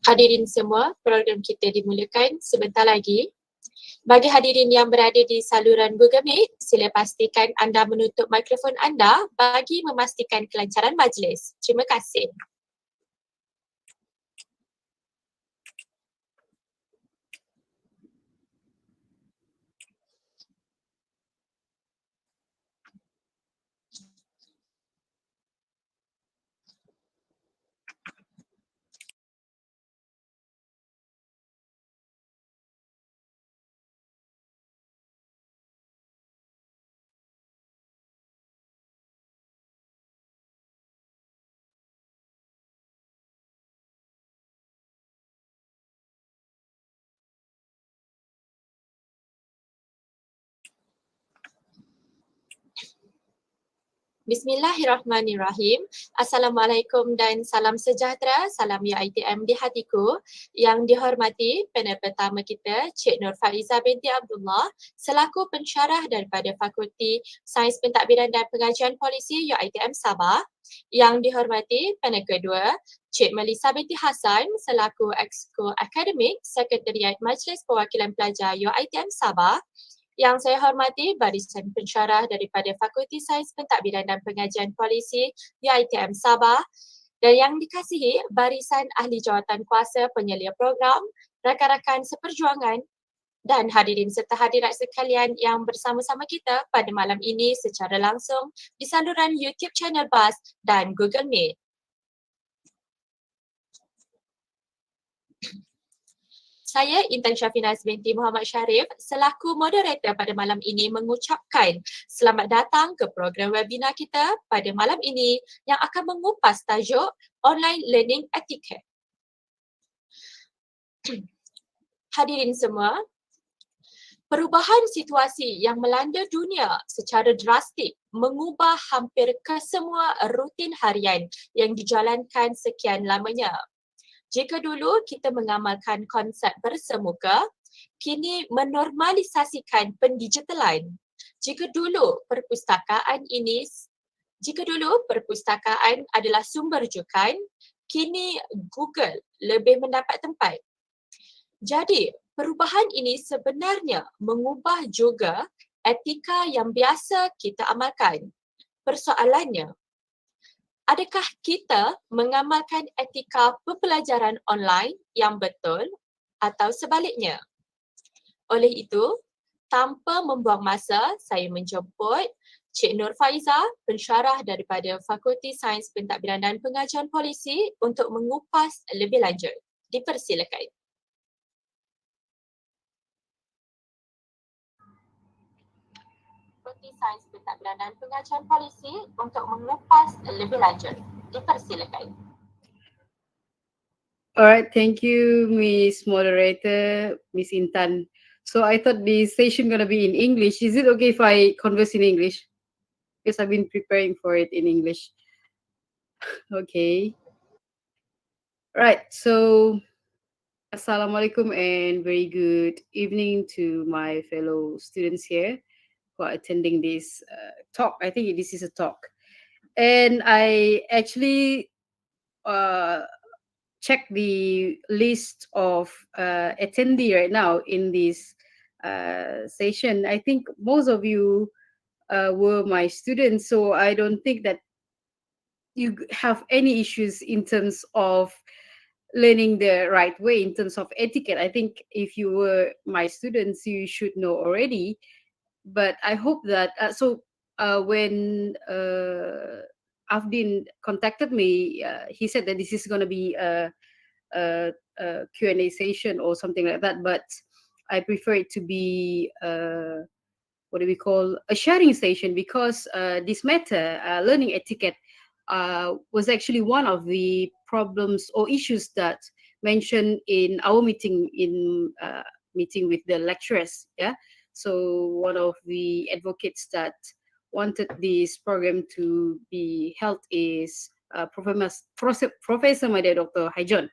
Hadirin semua, program kita dimulakan sebentar lagi. Bagi hadirin yang berada di saluran Google Meet, sila pastikan anda menutup mikrofon anda bagi memastikan kelancaran majlis. Terima kasih. Bismillahirrahmanirrahim. Assalamualaikum dan salam sejahtera, salam UITM di hatiku. Yang dihormati panel pertama kita, Cik Nur Faiza binti Abdullah selaku pensyarah daripada Fakulti Sains Pentadbiran dan Pengajian Polisi UITM Sabah. Yang dihormati panel kedua, Cik Melissa binti Hassan selaku Exco Akademik Sekretariat Majlis Perwakilan Pelajar UITM Sabah. Yang saya hormati barisan pensyarah daripada Fakulti Sains Pentadbiran dan Pengajian Polisi UITM Sabah dan yang dikasihi barisan ahli jawatan kuasa penyelia program, rakan-rakan seperjuangan dan hadirin serta hadirat sekalian yang bersama-sama kita pada malam ini secara langsung di saluran YouTube channel BAS dan Google Meet. Saya Intan Syafinas binti Muhammad Syarif selaku moderator pada malam ini mengucapkan selamat datang ke program webinar kita pada malam ini yang akan mengupas tajuk Online Learning Etiquette. Hadirin semua, perubahan situasi yang melanda dunia secara drastik mengubah hampir kesemua rutin harian yang dijalankan sekian lamanya. Jika dulu kita mengamalkan konsep bersemuka, kini menormalisasikan pendigitalan. Jika dulu perpustakaan adalah sumber rujukan, kini Google lebih mendapat tempat. Jadi, perubahan ini sebenarnya mengubah juga etika yang biasa kita amalkan. Persoalannya, adakah kita mengamalkan etika pembelajaran online yang betul atau sebaliknya? Oleh itu, tanpa membuang masa, saya menjemput Cik Nur Faiza, pensyarah daripada Fakulti Sains Pentadbiran dan Pengajian Polisi untuk mengupas lebih lanjut. Dipersilakan. Fakulti Sains Pentadbiran dan Pengajian Polisi untuk mengupas lebih lanjut. Dipersilakan. Alright, thank you, Miss Moderator, Miss Intan. So I thought the session gonna be in English. Is it okay if I converse in English? Because I've been preparing for it in English. Okay. Right, so Assalamualaikum and very good evening to my fellow students here who are attending this talk. I think this is a talk. And I actually check the list of attendee right now in this session. I think most of you were my students, so I don't think that you have any issues in terms of learning the right way in terms of etiquette. I think if you were my students, you should know already. But I hope that when Afdin contacted me, he said that this is going to be a Q&A session or something like that, but I prefer it to be what do we call a sharing session, because this matter, learning etiquette, was actually one of the problems or issues that mentioned in our meeting with the lecturers. Yeah, so one of the advocates that wanted this program to be held is Professor Madya Dr. Haijon.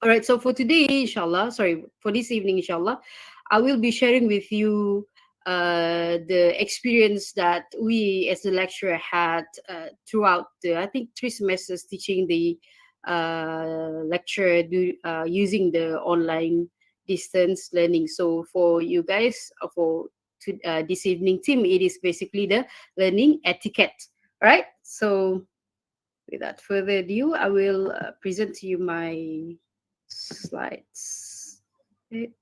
All right, so for today, inshallah, for this evening, inshallah, I will be sharing with you the experience that we as the lecturer had throughout I think 3 semesters teaching the lecture using the online distance learning. So for you guys, this evening team, it is basically the learning etiquette, right? So without further ado, I will present to you my slides. Okay.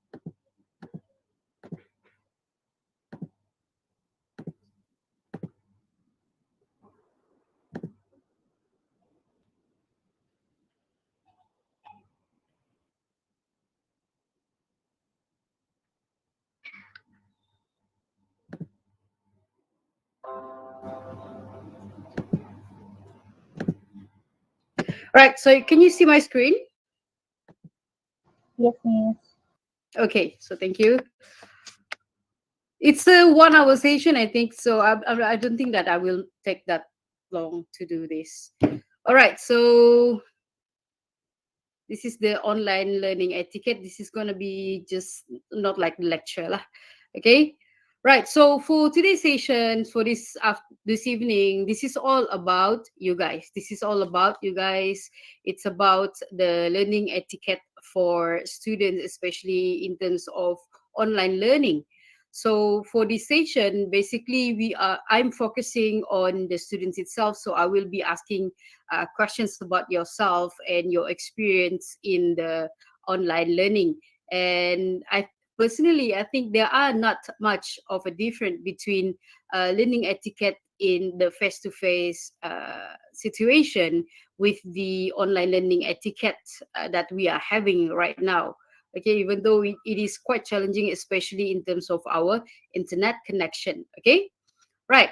Right, so can you see my screen? Yes, miss. Okay, so thank you. It's a 1-hour session, I think, so I don't think that I will take that long to do this. All right, so this is the online learning etiquette. This is going to be just not like the lecture lah. Okay, right, so for today's session, for this evening, this is all about you guys. It's about the learning etiquette for students, especially in terms of online learning. So for this session, basically I'm focusing on the students itself. So I will be asking questions about yourself and your experience in the online learning. And personally, I think there are not much of a difference between learning etiquette in the face-to-face situation with the online learning etiquette that we are having right now. Okay, even though it is quite challenging, especially in terms of our internet connection. Okay, right.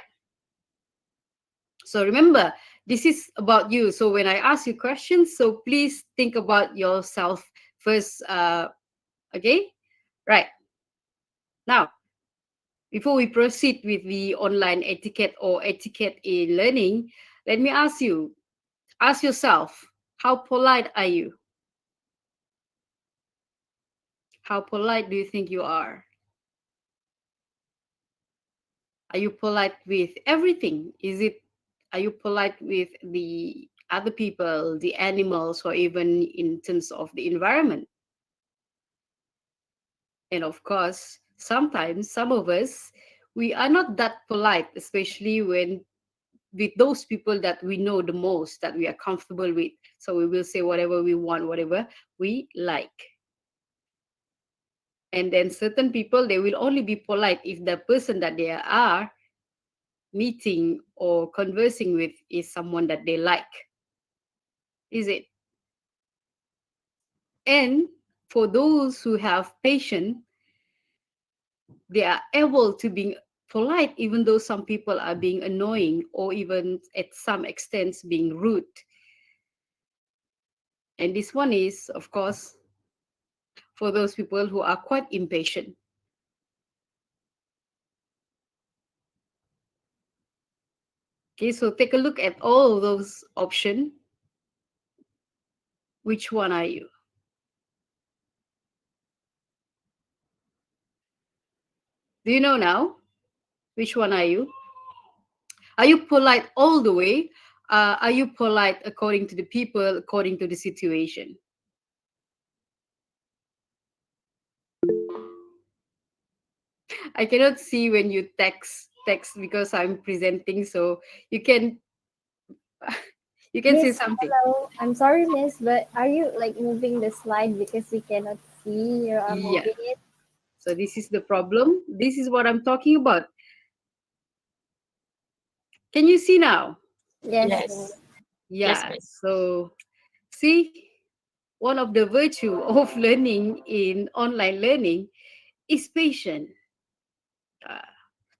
So remember, this is about you. So when I ask you questions, so please think about yourself first. Okay, right. Now, before we proceed with the online etiquette or etiquette in learning, let me ask yourself, how polite are you? How polite do you think you are? Are you polite with everything? Are you polite with the other people, the animals, or even in terms of the environment? And of course, sometimes some of us, we are not that polite, especially when with those people that we know the most, that we are comfortable with. So we will say whatever we want, whatever we like. And then certain people, they will only be polite if the person that they are meeting or conversing with is someone that they like. Is it? And for those who have patience, they are able to be polite even though some people are being annoying or even at some extent being rude. And this one is, of course, for those people who are quite impatient. Okay, so take a look at all of those options. Which one are you? Do you know now? Which one are you? Are you polite all the way? Are you polite according to the people, according to the situation? I cannot see when you text because I'm presenting, so you can you can say Miss, something. hello. I'm sorry, Miss, but are you like moving the slide because we cannot see you are Yeah. moving it? So this is the problem. This is what I'm talking about. Can you see now? Yes. Yes. Yes, Yeah. miss. So see, one of the virtue of learning in online learning is patience. Uh,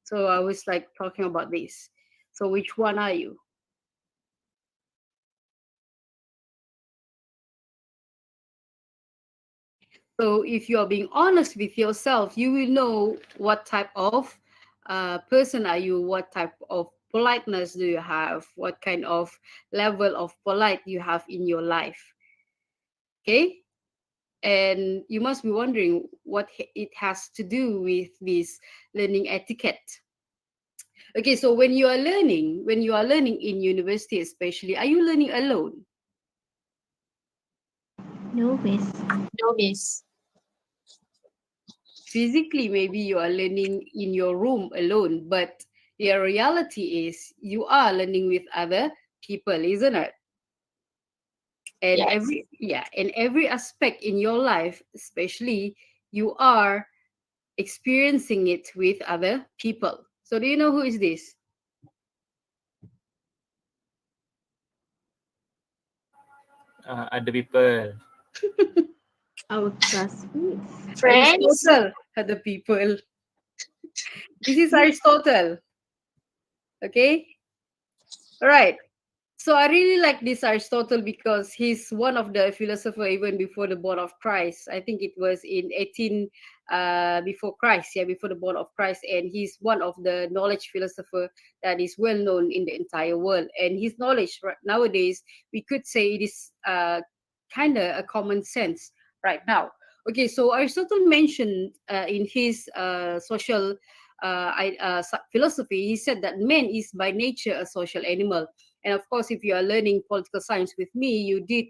so I was like talking about this. So which one are you? So if you are being honest with yourself, you will know what type of person are you, what type of politeness do you have, what kind of level of polite you have in your life. Okay? And you must be wondering what it has to do with this learning etiquette. Okay, so when you are learning in university especially, are you learning alone? No, miss. No, miss. Physically, maybe you are learning in your room alone, but the reality is you are learning with other people, isn't it? And Yes. every aspect in your life, especially, you are experiencing it with other people. So do you know who is this? Other people. Our classmates. Friends? Aristotle, other people. This is Aristotle. Okay, all right. So I really like this Aristotle because he's one of the philosopher even before the born of Christ. I think it was in 18 before Christ, yeah, before the born of Christ, and he's one of the knowledge philosopher that is well known in the entire world. And his knowledge nowadays, we could say it is kind of a common sense right now. Okay, so Aristotle mentioned in his social philosophy, he said that man is by nature a social animal. And of course, if you are learning political science with me, you did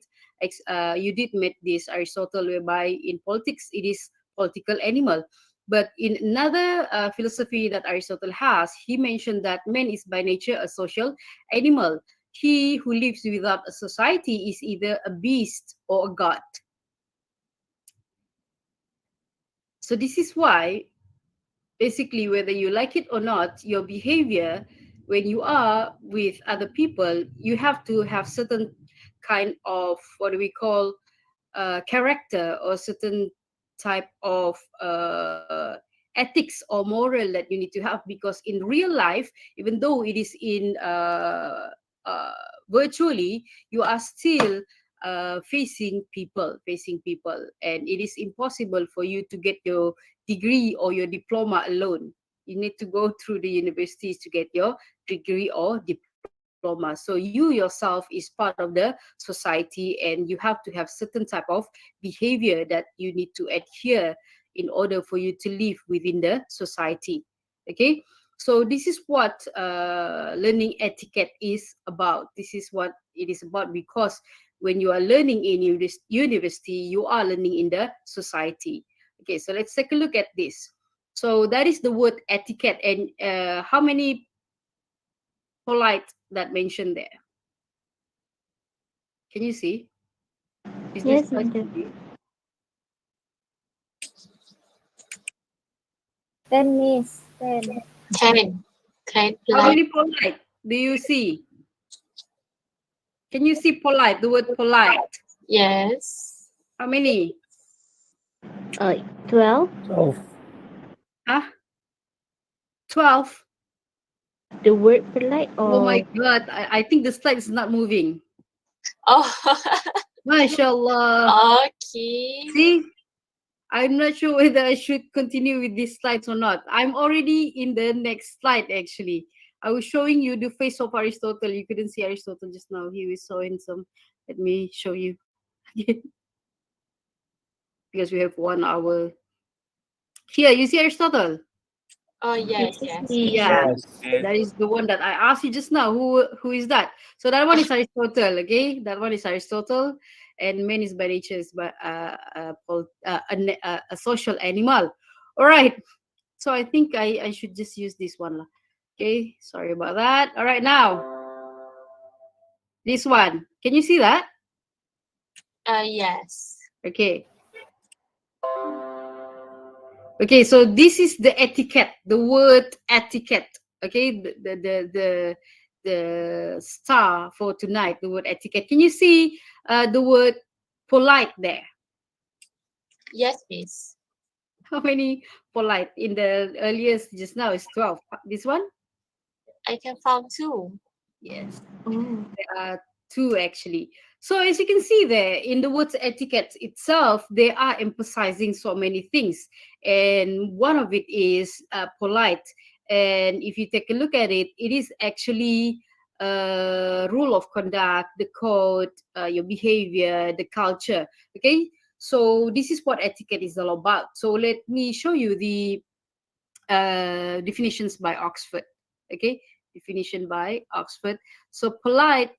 meet this Aristotle, whereby in politics it is political animal. But in another philosophy that Aristotle has, he mentioned that man is by nature a social animal. He who lives without a society is either a beast or a god. So this is why, basically, whether you like it or not, your behavior when you are with other people, you have to have certain kind of what we call character, or certain type of ethics or moral that you need to have, because in real life, even though it is in virtually, you are still facing people, and it is impossible for you to get your degree or your diploma alone. You need to go through the universities to get your degree or diploma. So you yourself is part of the society, and you have to have certain type of behavior that you need to adhere in order for you to live within the society. Okay, so this is what learning etiquette is about. This is what it is about, because when you are learning in university, you are learning in the society. Okay, so let's take a look at this. So that is the word etiquette, and how many polite that mentioned there? Can you see? Is this Yes, Madam. 10, Miss. 10. 10. Kind, how polite. many polite do you see? Can you see polite? The word polite. Yes. How many? 12. Huh? 12. The word polite Oh or my God. I think the slide is not moving. Oh, MashaAllah. okay. See? I'm not sure whether I should continue with these slides or not. I'm already in the next slide, actually. I was showing you the face of Aristotle. You couldn't see Aristotle just now. He was so handsome. Let me show you. Because we have 1 hour. Here, you see Aristotle? Oh, yes, yes, yes. Miss. Yeah, that is the one that I asked you just now. Who is that? So that one is Aristotle. Okay, that one is Aristotle, and man is by nature is by a social animal. All right. So I think I should just use this one lah. Okay, sorry about that. All right, now this one. Can you see that? Yes. Okay. Okay, so this is the etiquette, the word etiquette. Okay, the star for tonight, the word etiquette. Can you see the word polite there? Yes, Miss. How many polite? In the earliest just now is 12. This one? I can found 2. Yes. Oh, There are 2 actually. So as you can see there, in the words etiquette itself, they are emphasizing so many things, and one of it is polite. And if you take a look at it, it is actually rule of conduct, the code, your behavior, the culture. Okay, so this is what etiquette is all about. So let me show you the definitions by Oxford. Okay, definition by Oxford. So polite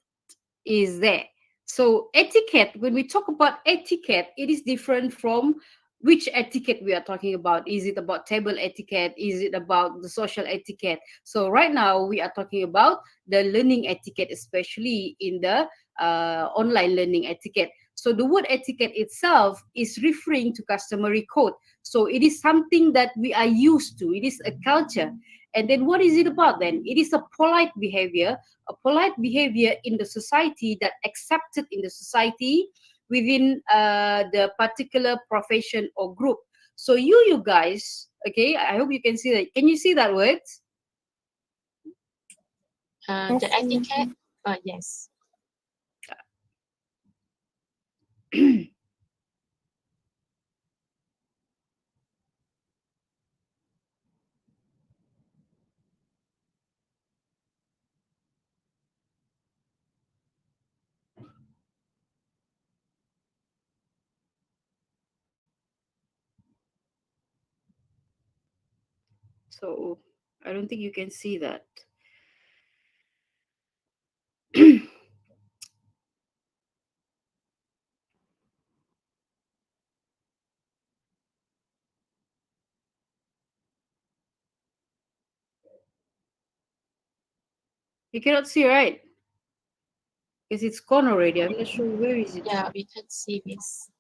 is there. So etiquette, when we talk about etiquette, it is different from which etiquette we are talking about. Is it about table etiquette? Is it about the social etiquette? So right now we are talking about the learning etiquette, especially in the online learning etiquette. So the word etiquette itself is referring to customary code. So it is something that we are used to. It is a culture. And then what is it about then? It is a polite behavior in the society, that accepted in the society within the particular profession or group. So you guys, okay, I hope you can see that. Can you see that word? The etiquette. Oh, yes. So I don't think you can see that. You cannot see, right? Because it's gone already. I'm not sure where is it. Yeah, we can see this.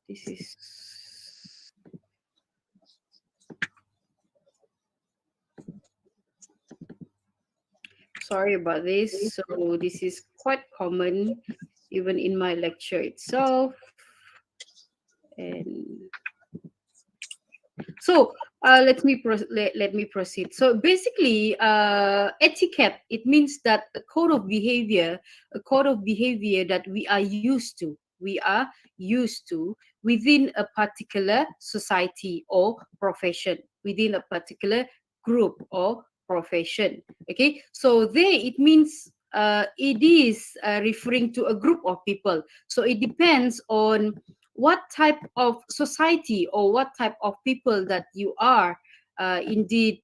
This is. Sorry about this. So this is quite common even in my lecture itself. And so let me proceed. So basically, etiquette, it means that a code of behavior that we are used to. Within a particular society or profession, within a particular group or profession. Okay, so there it means it is referring to a group of people. So it depends on what type of society or what type of people that you are indeed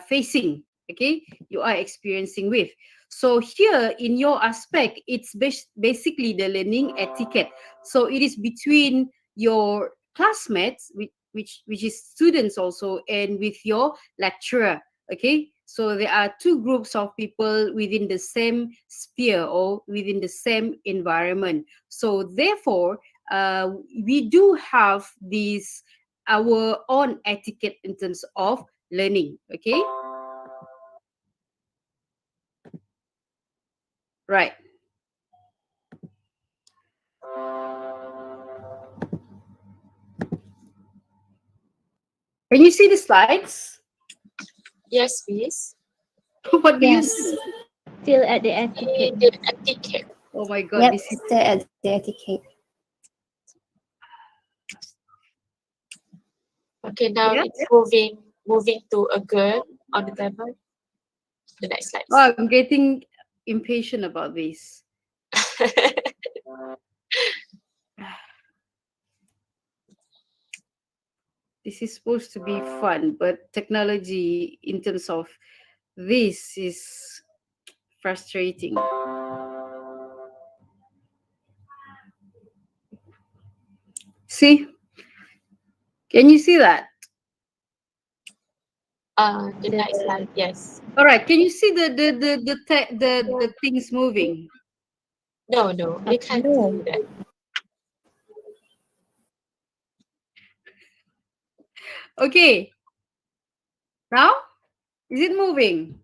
facing, okay, you are experiencing with. So here in your aspect, it's basically the learning etiquette. So it is between your classmates, which is students also, and with your lecturer. Okay, so there are two groups of people within the same sphere or within the same environment. So therefore, we do have this our own etiquette in terms of learning. Okay, right. Can you see the slides? Yes, please. What do you Yes. see? Still at the etiquette. The etiquette. Oh my god, Yep, this is still at the etiquette. Okay, now Yeah. it's moving to a girl on the table. The next slide. oh, I'm getting impatient about this. This is supposed to be fun, but technology in terms of this is frustrating. See? Can you see that? The next slide. Yes. All right. Can you see the things moving? No, we can't do that. Okay. Now, is it moving?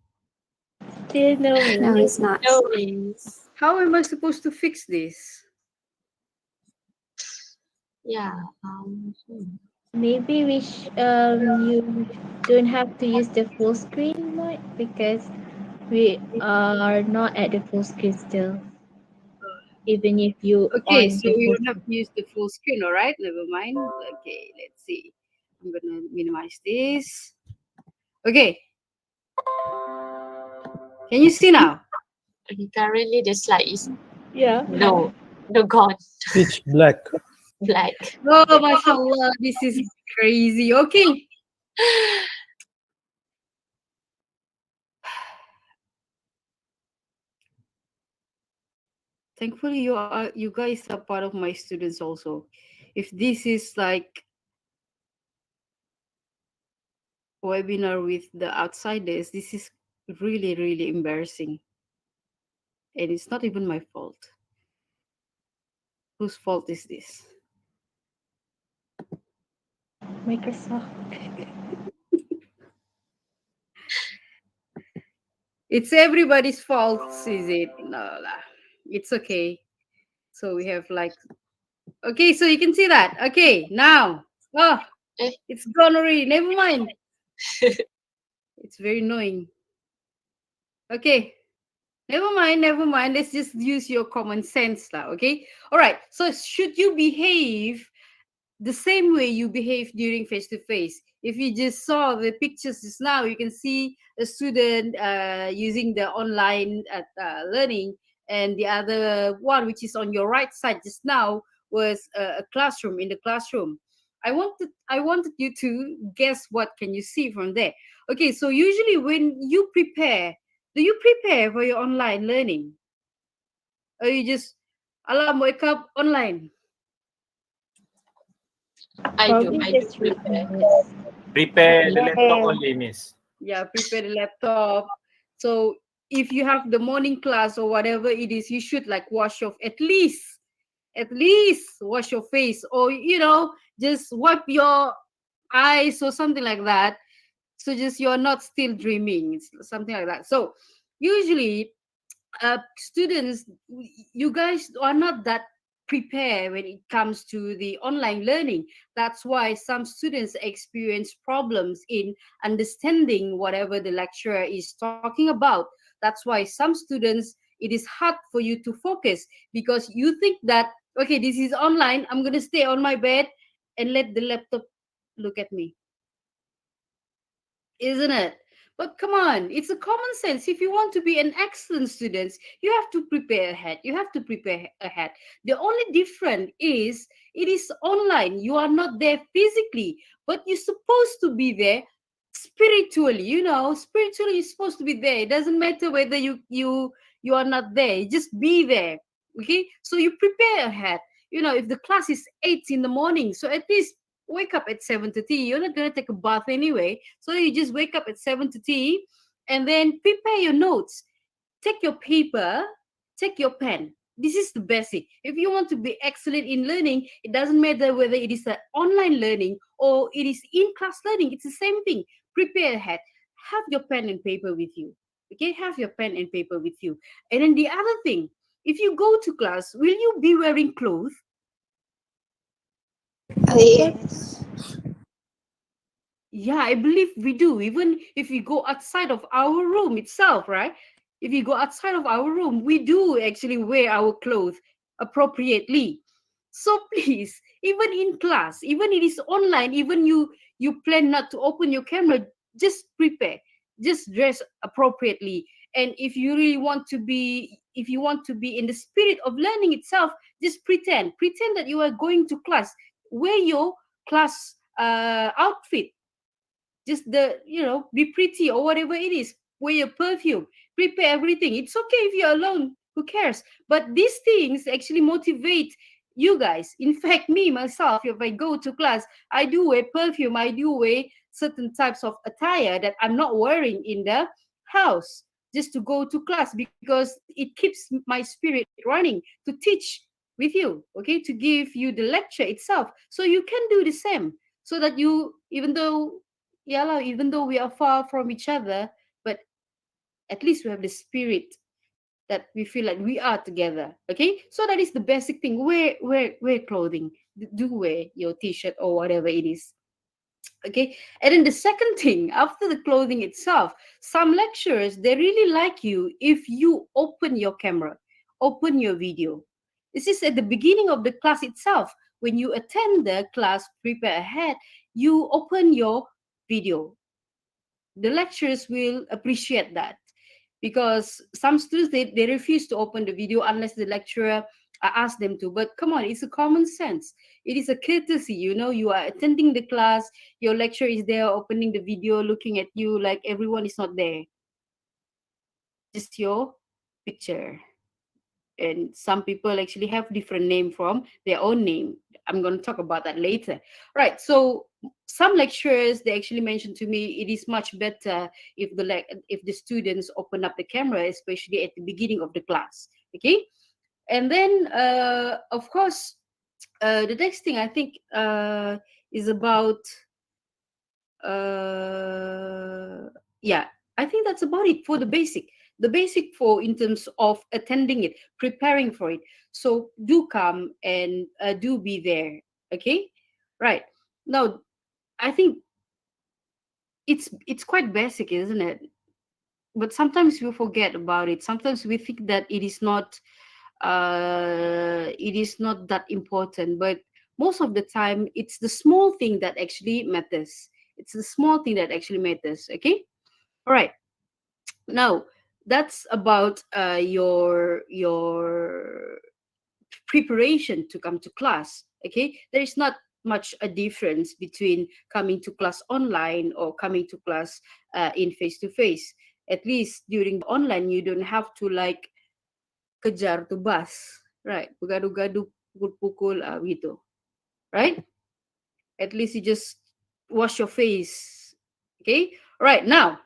Still no. No, it's not. No worries. How am I supposed to fix this? Yeah. Maybe you don't have to use the full screen mode because we are not at the full screen still. Even if you Okay, on so the we full don't have to use the full screen, all right? Never mind. Okay, let's see. I'm gonna minimize this. Okay. Can you see now? Okay, currently the slide is yeah. no gone. Pitch black. Black. Oh, mashallah, this is crazy. Okay. Thankfully, you guys are part of my students also. If this is like webinar with the outsiders, this is really, really embarrassing. And it's not even my fault. Whose fault is this? Microsoft. It's everybody's fault, is it? No, lah. It's okay. So we have like, okay, so you can see that. Okay, now, oh, Eh. it's gone already. Never mind. It's very annoying. Okay, never mind. Let's just use your common sense lah. Okay, all right. So should you behave the same way you behave during face-to-face? If you just saw the pictures just now, you can see a student using the online learning, and the other one, which is on your right side just now, was a classroom. In the classroom, I wanted you to guess what can you see from there. Okay, so usually when you prepare, do you prepare for your online learning, or you just alarm wake up online? I do just prepare. Prepare the laptop only, miss. Yeah, prepare the laptop. So if you have the morning class or whatever it is, you should like wash off at least wash your face, or just wipe your eyes or something like that. So just you're not still dreaming. It's something like that. So usually students, you guys are not that prepared when it comes to the online learning. That's why some students experience problems in understanding whatever the lecturer is talking about. That's why some students, it is hard for you to focus because you think that, okay, this is online, I'm going to stay on my bed and let the laptop look at me, isn't it? But come on, it's a common sense. If you want to be an excellent student, you have to prepare ahead. You have to prepare ahead. The only difference is it is online. You are not there physically, but you're supposed to be there spiritually. You know, spiritually you're supposed to be there. It doesn't matter whether you are not there. Just be there. Okay, so you prepare ahead. You know, if the class is 8 in the morning, so at least wake up at 7:30. You're not gonna take a bath anyway, so you just wake up at 7:30, and then prepare your notes. Take your paper, take your pen. This is the basic. If you want to be excellent in learning, it doesn't matter whether it is an online learning or it is in-class learning. It's the same thing. Prepare ahead. Have your pen and paper with you. Okay, have your pen and paper with you. And then the other thing, if you go to class, will you be wearing clothes? Yes. Yeah, I believe we do. Even if we go outside of our room itself, right? If we go outside of our room, we do actually wear our clothes appropriately. So please, even in class, even it is online, even you plan not to open your camera, just prepare, just dress appropriately. And if you want to be in the spirit of learning itself, just pretend that you are going to class. Wear your class outfit, just be pretty or whatever it is, wear your perfume, prepare everything. It's okay if you're alone, who cares? But these things actually motivate you guys. In fact, me myself, if I go to class, I do wear perfume, I do wear certain types of attire that I'm not wearing in the house, just to go to class, because it keeps my spirit running to teach with you, okay, to give you the lecture itself, so you can do the same, so that you, even though we are far from each other, but at least we have the spirit that we feel like we are together. Okay, so that is the basic thing. Wear clothing. Do wear your t-shirt or whatever it is. Okay, and then the second thing, after the clothing itself, some lecturers, they really like you if you open your camera, open your video. This is at the beginning of the class itself. When you attend the class, prepare ahead, you open your video. The lecturers will appreciate that, because some students, they refuse to open the video unless the lecturer asks them to. But come on, it's a common sense. It is a courtesy. You are attending the class, your lecturer is there opening the video, looking at you like everyone is not there, just your picture. And some people actually have different name from their own name. I'm going to talk about that later. Right, so some lecturers, they actually mentioned to me it is much better if the students open up the camera, especially at the beginning of the class. Okay, and then of course, the next thing I think is about yeah, I think that's about it for the basic for in terms of attending it, preparing for it. So do come and do be there. Okay, right. Now I think it's quite basic, isn't it? But sometimes we forget about it. Sometimes we think that it is not that important, but most of the time it's the small thing that actually matters. It's the small thing that actually matters. Okay, all right. Now that's about your preparation to come to class. Okay, there is not much a difference between coming to class online or coming to class in face to face. At least during the online, you don't have to like kejar to bus, right? Bergaduh-gaduh, pukul-pukul, gitu, right? At least you just wash your face. Okay, all right. Now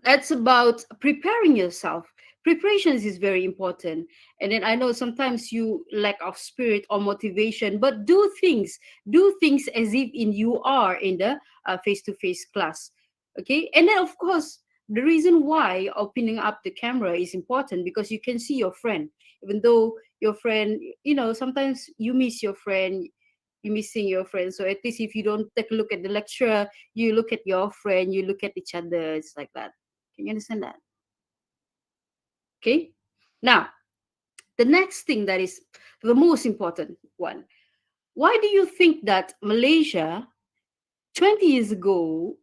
that's about preparing yourself. Preparations is very important. And then I know sometimes you lack of spirit or motivation, but do things as if you are in the face-to-face class. Okay, and then of course the reason why opening up the camera is important because you can see your friend, even though your friend, sometimes you miss your friend, you missing your friend. So at least if you don't take a look at the lecturer, you look at your friend, you look at each other. It's like that. Can you understand that? Okay. Now, the next thing that is the most important one. Why do you think that Malaysia 20 years ago,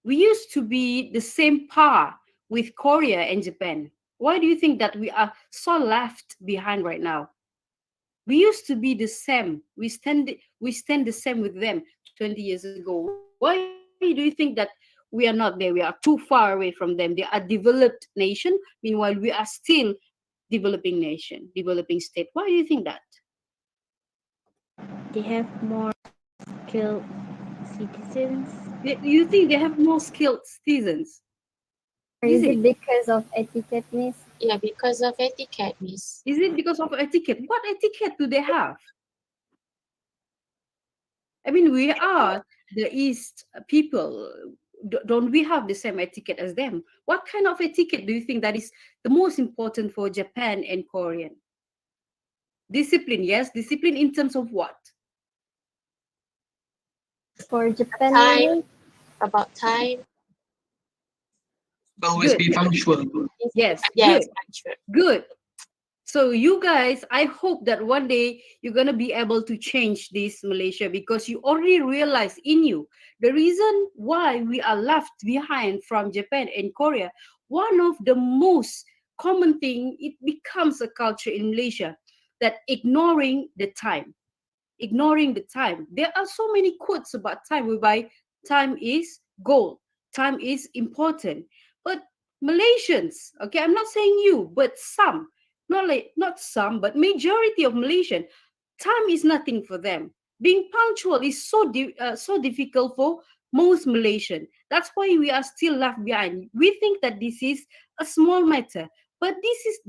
we used to be the same par with Korea and Japan? Why do you think that we are so left behind right now? We used to be the same. We stand the same with them 20 years ago. Why do you think that we are not there? We are too far away from them. They are developed nation. Meanwhile, we are still developing nation, developing state. Why do you think that? They have more skilled citizens. You think they have more skilled citizens? Or Is is it it? because of etiquette, miss? Yeah, because of etiquette, miss. Is it because of etiquette? What etiquette do they have? I mean, we are the East people. Don't we have the same etiquette as them? What kind of etiquette do you think that is the most important for Japan and Korean? Discipline, yes. Discipline in terms of what? For Japan, Time. maybe? About time. Always Good. be punctual. Yes, Yes, good. punctual. Good. So you guys, I hope that one day you're gonna be able to change this Malaysia because you already realize in you the reason why we are left behind from Japan and Korea. One of the most common thing, it becomes a culture in Malaysia that ignoring the time. Ignoring the time. There are so many quotes about time whereby time is gold, time is important. But Malaysians, okay, I'm not saying you, but some, not some, but majority of Malaysian, time is nothing for them. Being punctual is so difficult for most Malaysian. That's why we are still left behind. We think that this is a small matter, but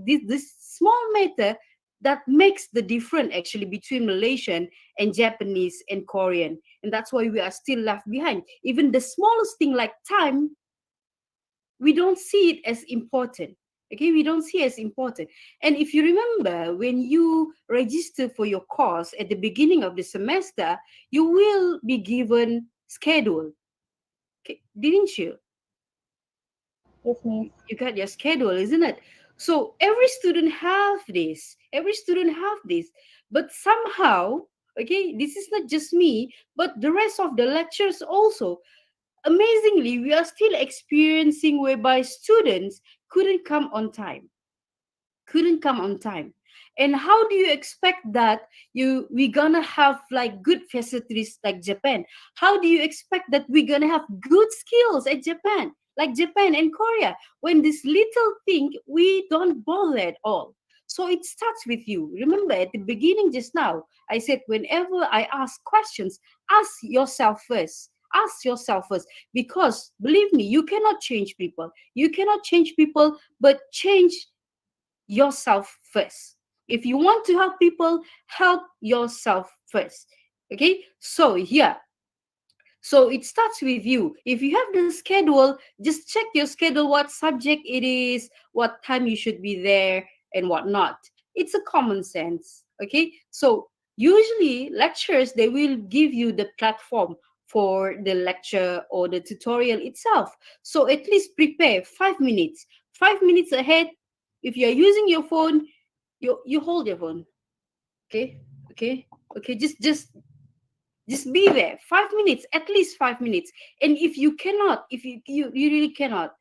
this small matter that makes the difference actually between Malaysian and Japanese and Korean. And that's why we are still left behind. Even the smallest thing like time, we don't see it as important. Okay, we don't see it as important. And if you remember, when you register for your course at the beginning of the semester, you will be given schedule. Okay, didn't you? Yes, miss. You got your schedule, isn't it? So every student have this. Every student have this. But somehow, okay, this is not just me, but the rest of the lectures also. Amazingly, we are still experiencing whereby students couldn't come on time. Couldn't come on time. And how do you expect that we gonna have like good facilities like Japan? How do you expect that we're gonna have good skills at Japan, like Japan and Korea, when this little thing we don't bother at all? So it starts with you. Remember at the beginning just now, I said whenever I ask questions, ask yourself first. Ask yourself first, because believe me, you cannot change people. You cannot change people, but change yourself first. If you want to help yourself first. Okay, so yeah, so it starts with you. If you have the schedule, just check your schedule, what subject it is, what time you should be there, and what not. It's a common sense. Okay, so usually lecturers, they will give you the platform for the lecture or the tutorial itself. So at least prepare 5 minutes, 5 minutes ahead. If you're using your phone, you hold your phone. Okay, okay, just be there 5 minutes, at least 5 minutes. And if you cannot, if you really cannot,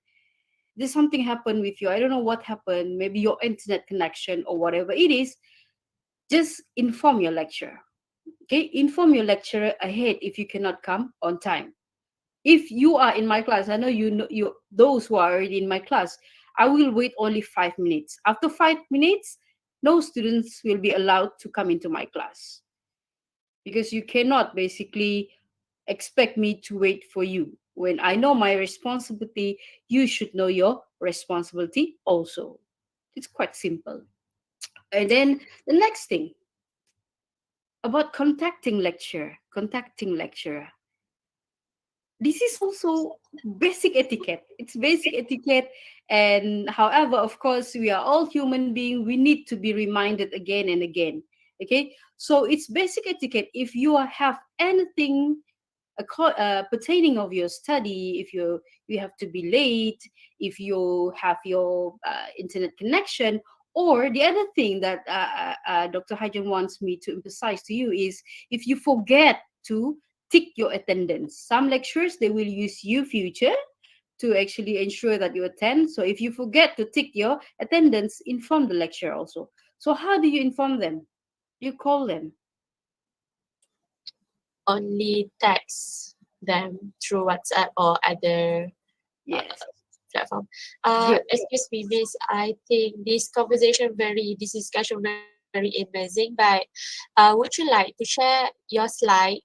there's something happened with you, I don't know what happened, maybe your internet connection or whatever it is, just inform your lecturer. Okay, inform your lecturer ahead if you cannot come on time. If you are in my class, I know you those who are already in my class, I will wait only 5 minutes. After 5 minutes, no students will be allowed to come into my class, because you cannot basically expect me to wait for you. When I know my responsibility, you should know your responsibility also. It's quite simple. And then the next thing about contacting lecturer. this is also basic etiquette. It's basic etiquette. And however, of course, we are all human beings. We need to be reminded again and again. Okay. So it's basic etiquette. If you have anything pertaining of your study, if you have to be late, if you have your internet connection, or the other thing that Dr. Hajan wants me to emphasize to you is if you forget to tick your attendance. Some lecturers, they will use you future to actually ensure that you attend. So if you forget to tick your attendance, inform the lecturer also. So how do you inform them? You call them. Only text them through WhatsApp or other Yes. platform. Good. Excuse me, Miss. I think this discussion very amazing. But would you like to share your slide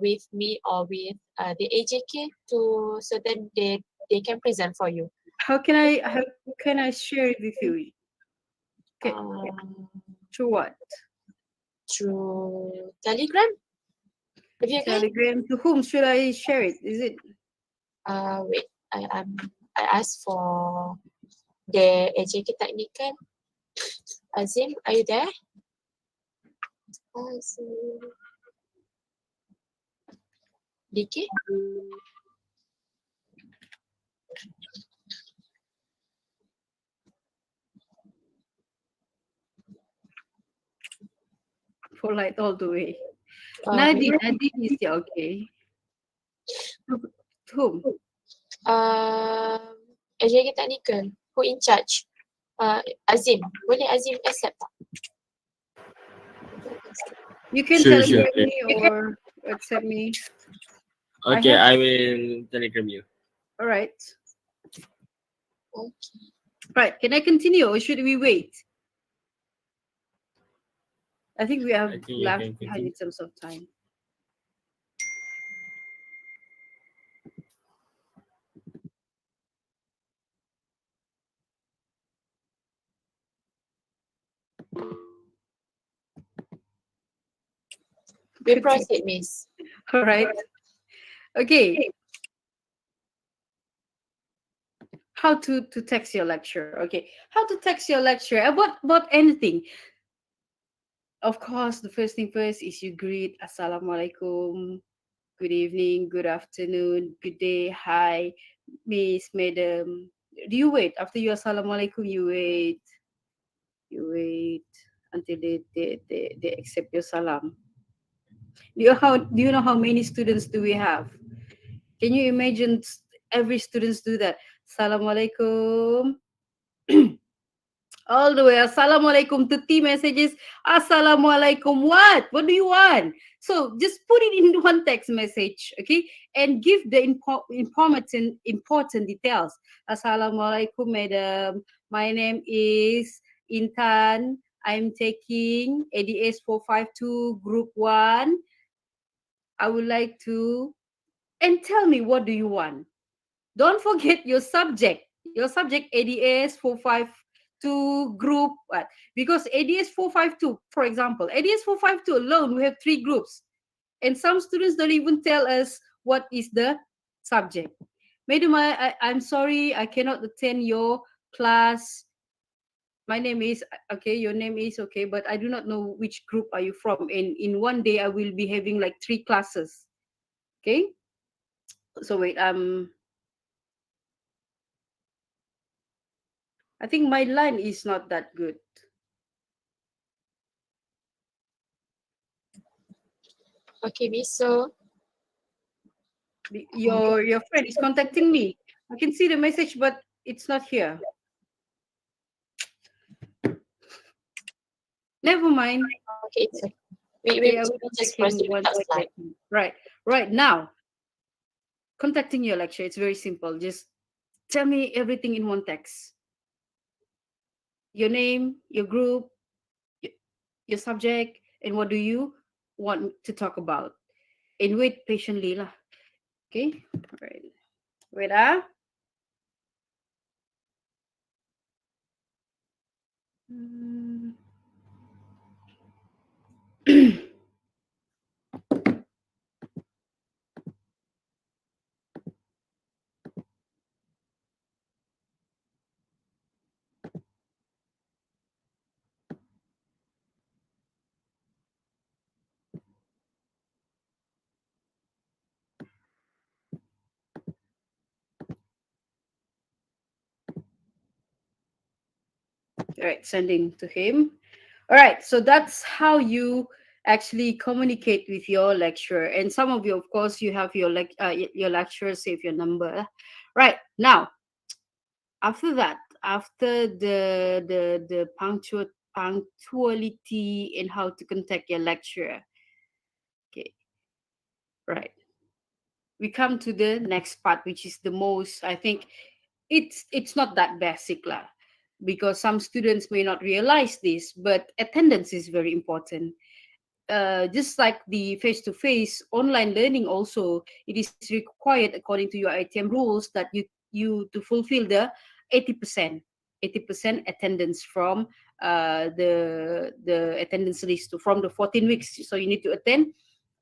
with me or with the AJK so then they can present for you? How can I share it with you? Okay. Through what? Through Telegram. Have you okay? Telegram. To whom should I share it? Is it? Wait. I asked for the AJK technical. Azim, are you there? Azim. DK? Polite all the way. Maybe. Nadine is yeah, okay. To whom? AJK technical. Who in charge? Azim. Boleh Azim accept tak? You can Sure, telegram sure. me or WhatsApp me. Okay, have- I will telegram you. All right. Okay. Right. Can I continue or should we wait? I think we have I think you left can behind continue. in terms of time. We proceed, Miss. All right. Okay. How to text your lecturer? Okay. How to text your lecturer about anything? Of course, the first thing first is you greet Assalamualaikum, good evening, good afternoon, good day, hi, Miss, Madam. Do you wait after you Assalamualaikum? You wait until they accept your salam. Do you know how many students do we have? Can you imagine every students do that? Assalamualaikum. All the way. Assalamualaikum. 30 messages. Assalamualaikum. What do you want? So just put it in one text message, okay? And give the important details. Assalamualaikum, madam. My name is Intan. I'm taking ADS 452 Group 1. I would like to... And tell me, what do you want? Don't forget your subject. Your subject ADS 452 group what? Because ADS 452, for example, ADS 452 alone, we have 3 groups. And some students don't even tell us what is the subject. Madam, I'm sorry, I cannot attend your class. My name is, okay, your name is, okay, but I do not know which group are you from. And in one day, I will be having like 3 classes. Okay? So wait, I think my line is not that good. Okay, Miss. So Your friend is contacting me. I can see the message, but it's not here. Never mind. okay, so we Okay, I will will just check in proceed with one that slide. second. Right now. Contacting your lecturer, it's very simple. Just tell me everything in one text. Your name, your group, your subject, and what do you want to talk about. And wait patiently lah. Okay? All right. Wait All right, sending to him. All right, so that's how you actually communicate with your lecturer. And some of you, of course, you have your lecturer save your number. Right now, after that, after the punctuality and how to contact your lecturer. Okay, right. We come to the next part, which is the most, I think, it's not that basic lah, because some students may not realize this, but attendance is very important. Just like the face-to-face online learning also, it is required according to your ITM rules that you to fulfill the 80% 80% attendance from the attendance list from the 14 weeks. So you need to attend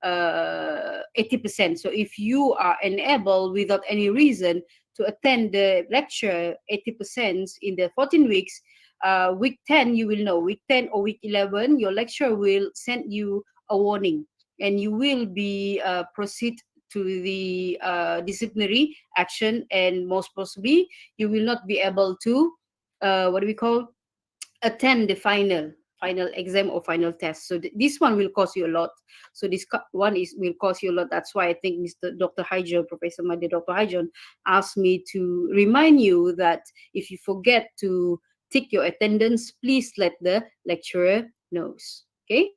80%. So if you are unable without any reason to attend the lecture 80% in the 14 weeks, week 10 you will know, week 10 or week 11 your lecturer will send you a warning, and you will be proceed to the disciplinary action, and most possibly you will not be able to what do we call, attend the final exam or final test. So this one will cost you a lot. So this one is will cost you a lot. That's why I think Mr. Dr. Haijon, Professor Madi Dr. Haijon asked me to remind you that if you forget to tick your attendance, please let the lecturer knows. Okay.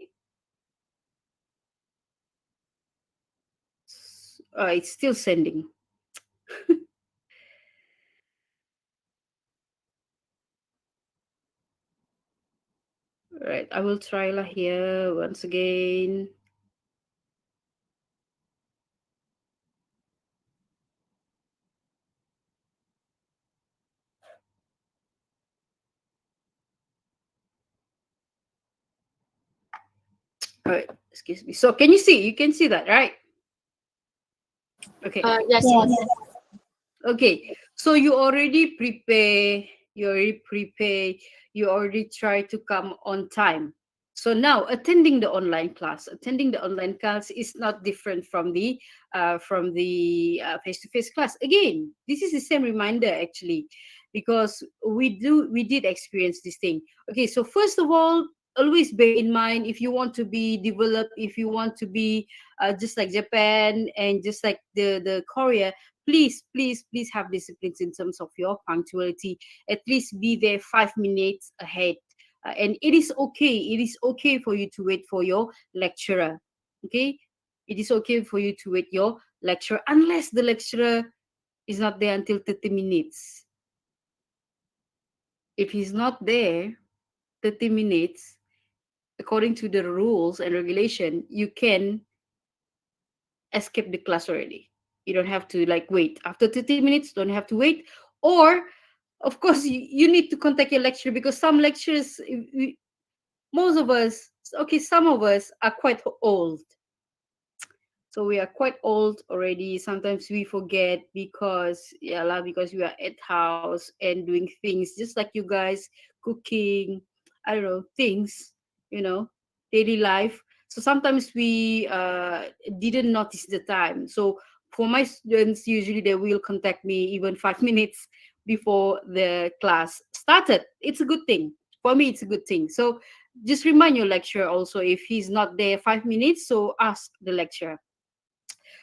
It's still sending. All right, I will try lah here once again. All right, excuse me. So can you see? You can see that, right? Okay. Yes, Yes. yes. Okay. So you already prepare. You already try to come on time. So now attending the online class. Attending the online class is not different from the face-to-face class. Again, this is the same reminder actually, because we did experience this thing. Okay. So first of all, always bear in mind, if you want to be developed, if you want to be just like Japan and just like the Korea, please have disciplines in terms of your punctuality. At least be there 5 minutes ahead. And it is okay for you to wait for your lecturer. Okay, it is okay for you to wait your lecturer, unless the lecturer is not there until 30 minutes. If he's not there 30 minutes, according to the rules and regulation, you can escape the class already. You don't have to like wait. After 30 minutes, don't have to wait. Or, of course, you need to contact your lecturer, because some lecturers, most of us, okay, some of us are quite old. So we are quite old already. Sometimes we forget because because we are at house and doing things just like you guys, cooking, I don't know, things, daily life. So sometimes we didn't notice the time. So for my students, usually they will contact me even 5 minutes before the class started. It's a good thing. For me, it's a good thing. So just remind your lecturer also, if he's not there 5 minutes, so ask the lecturer.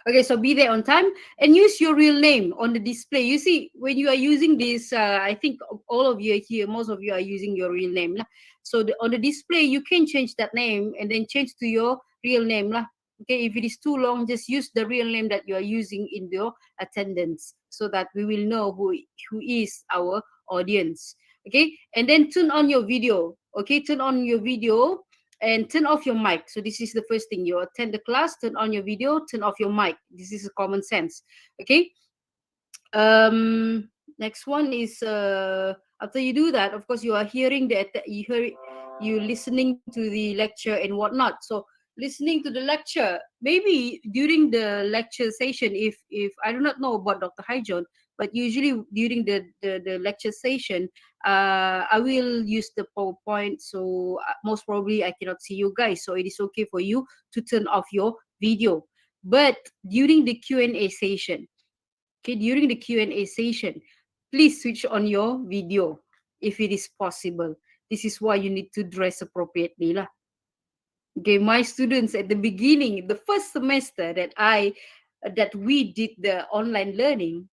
Okay, so be there on time and use your real name on the display. You see, when you are using this, I think all of you here, most of you are using your real name. Lah. So on the display, you can change that name and then change to your real name. Lah. Okay, if it is too long, just use the real name that you are using in your attendance, so that we will know who is our audience. Okay, and then turn on your video. Okay, turn on your video and turn off your mic. So this is the first thing. You attend the class, turn on your video, turn off your mic. This is a common sense. Okay. Next one is after you do that, of course, you are hearing you listening to the lecture and whatnot. So listening to the lecture, maybe during the lecture session, if I do not know about Dr. Haijon, but usually during the lecture session, I will use the PowerPoint. So most probably I cannot see you guys. So it is okay for you to turn off your video. But during the Q&A session, okay, during the Q&A session, please switch on your video if it is possible. This is why you need to dress appropriately lah. Okay, my students at the beginning, the first semester that we did the online learning,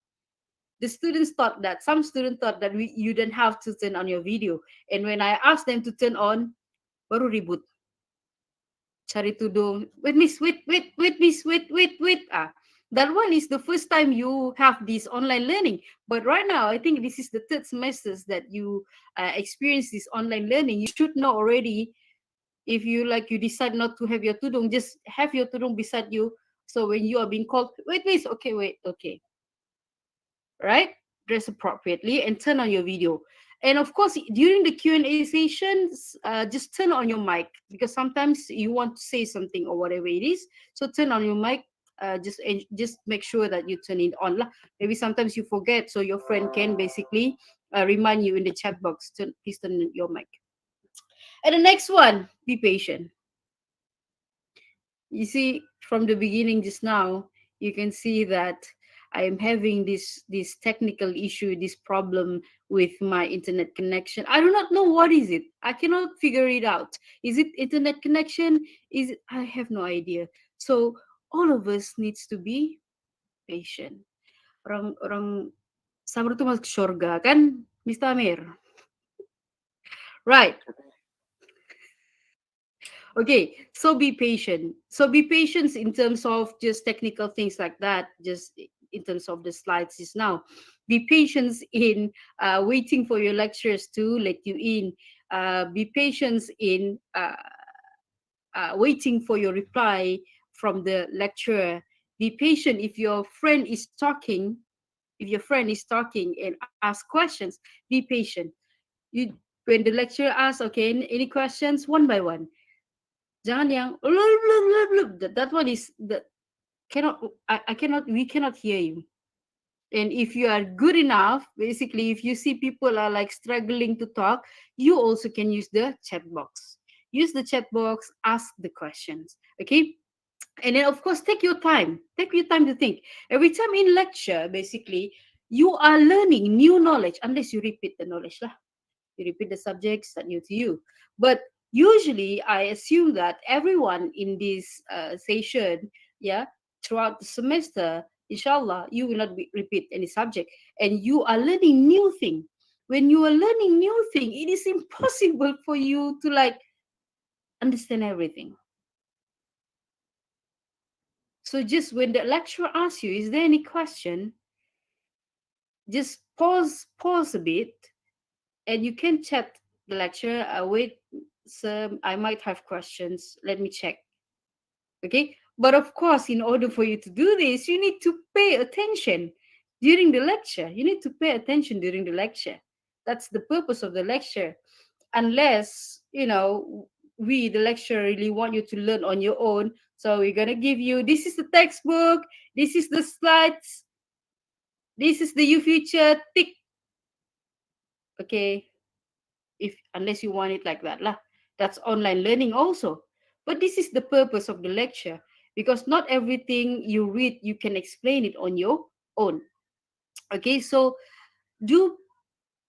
the students thought that some students thought that you didn't have to turn on your video, and when I asked them to turn on, baru ribut, cari tudung. Wait, miss, wait, miss, wait. That one is the first time you have this online learning. But right now, I think this is the third semesters that you experience this online learning. You should know already. If you decide not to have your tudung, just have your tudung beside you. So when you are being called, wait, miss, okay, wait, okay. Right? Dress appropriately and turn on your video. And of course, during the Q&A sessions, just turn on your mic, because sometimes you want to say something or whatever it is. So turn on your mic. Just make sure that you turn it on. Maybe sometimes you forget, so your friend can basically remind you in the chat box. Please turn on your mic. And the next one, be patient. You see, from the beginning just now, you can see that I am having this technical issue, this problem with my internet connection. I do not know what is it. I cannot figure it out. Is it internet connection? I have no idea. So all of us needs to be patient. Orang sabar tuh masuk surga kan, Mr. Amir? Right. Okay, so be patient. So be patient in terms of just technical things like that, just in terms of the slides just now. Be patient in waiting for your lecturers to let you in. Be patient in waiting for your reply from the lecturer. Be patient if your friend is talking. If your friend is talking and ask questions, be patient. When the lecturer asks, okay, any questions, one by one. Jangan yang that one is that we cannot hear you. And if you are good enough, basically, if you see people are like struggling to talk, you also can use the chat box. Use the chat box, ask the questions. Okay. And then of course take your time to think. Every time in lecture, basically, you are learning new knowledge, unless you repeat the knowledge lah. You repeat the subjects that new to you. But usually I assume that everyone in this session, throughout the semester, inshallah, you will not repeat any subject, and you are learning new thing. When you are learning new thing, it is impossible for you to like understand everything. So just when the lecturer asks you, is there any question, just pause a bit, and you can chat the lecturer. Wait, sir, I might have questions. Let me check. Okay. But of course, in order for you to do this, you need to pay attention during the lecture. You need to pay attention during the lecture. That's the purpose of the lecture. Unless, we, the lecturer, really want you to learn on your own. So we're going to give you, this is the textbook, this is the slides, this is the future, tick. Okay. Unless you want it like that lah. That's online learning also. But this is the purpose of the lecture, because not everything you read you can explain it on your own. Okay, so do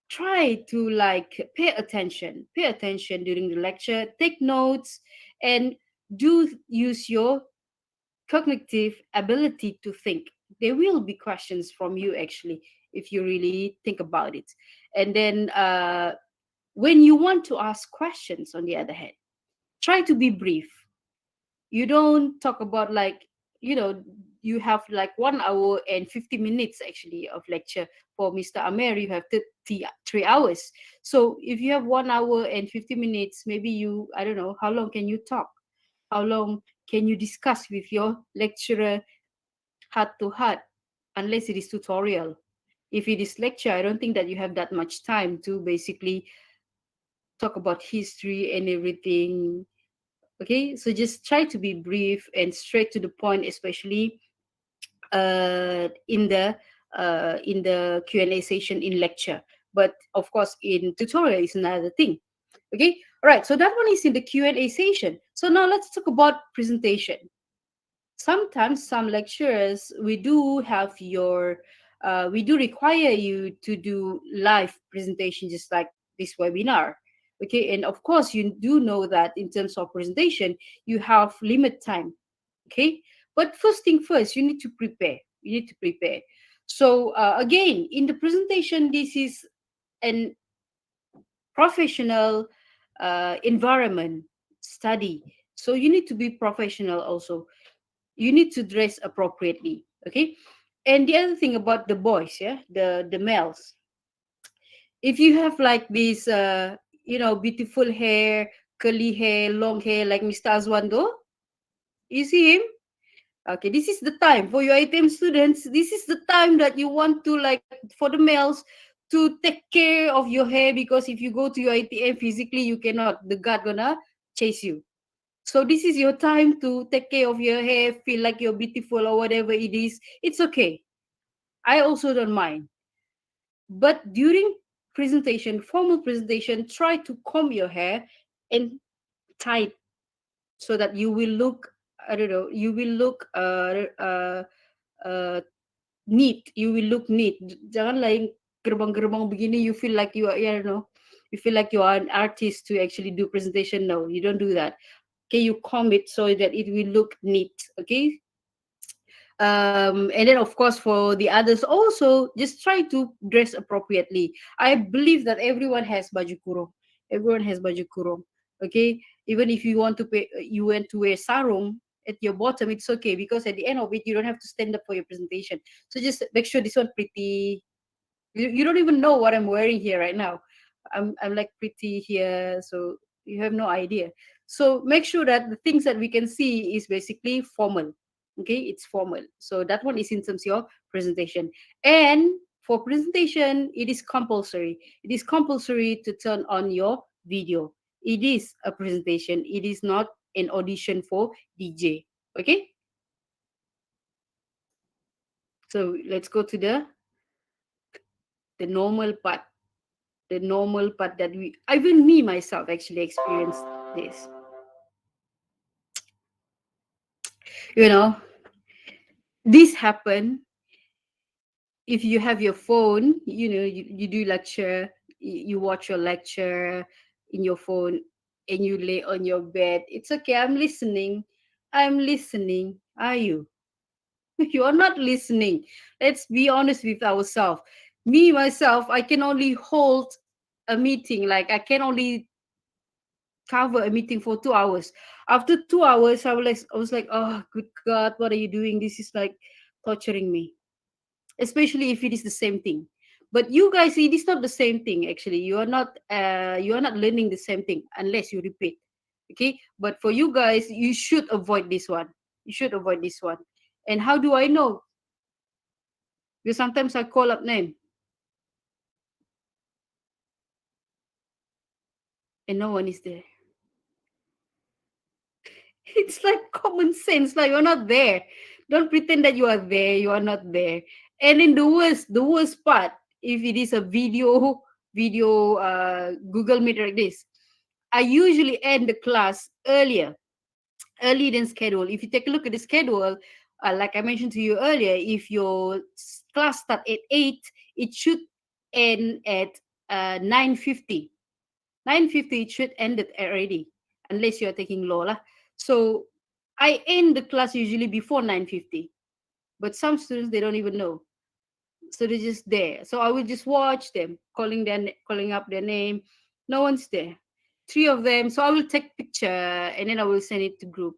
try to like pay attention during the lecture, take notes, and do use your cognitive ability to think. There will be questions from you actually, if you really think about it. And then when you want to ask questions, on the other hand, try to be brief. You don't talk about you have like 1 hour and 50 minutes actually of lecture. For Mr. Amer, you have 3 hours. So if you have 1 hour and 50 minutes, maybe I don't know, how long can you talk? How long can you discuss with your lecturer heart to heart, unless it is tutorial? If it is lecture, I don't think that you have that much time to basically talk about history and everything. Okay, so just try to be brief and straight to the point, especially in the Q&A session in lecture. But of course, in tutorial is another thing. Okay, all right. So that one is in the Q&A session. So now let's talk about presentation. Sometimes some lecturers, we do require you to do live presentation, just like this webinar. Okay, and of course you do know that in terms of presentation you have limit time. Okay, but first thing first, you need to prepare. You need to prepare. So again, in the presentation, this is an professional environment study, so you need to be professional also. You need to dress appropriately. Okay, and the other thing about the boys, yeah, the males, if you have like this beautiful hair, curly hair, long hair, like Mr. Azwando, you see him. Okay, this is the time for your ITM students. This is the time that you want to, like, for the males to take care of your hair, because if you go to your ITM physically, you cannot. The guard gonna chase you. So this is your time to take care of your hair, feel like you're beautiful or whatever it is. It's okay. I also don't mind. But during presentation, formal presentation, try to comb your hair and tie it so that you will look, I don't know, you will look uh, neat. You will look neat. Jangan like gerbang-gerbang begini, you feel like you are, you know, you feel like you are an artist to actually do presentation. No, you don't do that. Okay, you comb it so that it will look neat. Okay, and then of course for the others also, just try to dress appropriately. I believe that everyone has baju kurung. Everyone has baju kurung. Okay, even if you want to pay, you want to wear sarung at your bottom, it's okay, because at the end of it you don't have to stand up for your presentation. So just make sure this one pretty. You don't even know what I'm wearing here right now. I'm like pretty here, so you have no idea. So make sure that the things that we can see is basically formal. Okay, it's formal. So that one is in terms of your presentation. And for presentation, it is compulsory. It is compulsory to turn on your video. It is a presentation. It is not an audition for DJ. Okay. So let's go to the normal part. The normal part that we, even me myself actually experienced this. You know, this happen if you have your phone, you do lecture, you watch your lecture in your phone, and you lay on your bed. It's okay, I'm listening. I'm listening. Are you? You are not listening. Let's be honest with ourselves. Me myself, I can only hold a meeting, like I can only cover a meeting for 2 hours. After 2 hours, I was like, oh, good God, what are you doing? This is like torturing me, especially if it is the same thing. But you guys, it is not the same thing. Actually, you are not learning the same thing unless you repeat. Okay, but for you guys, you should avoid this one. You should avoid this one. And how do I know? Because sometimes I call up name and no one is there. It's like common sense, like you're not there. Don't pretend that you are there. You are not there. And in the worst part, if it is a video Google Meet like this, I usually end the class early than schedule. If you take a look at the schedule, like I mentioned to you earlier, if your class start at 8, it should end at 9:50. 9:50 it should end it already, unless you are taking law lah. So I end the class usually before 9:50, but some students, they don't even know, so they're just there. So I will just watch them calling up their name. No one's there. Three of them. So I will take picture and then I will send it to group.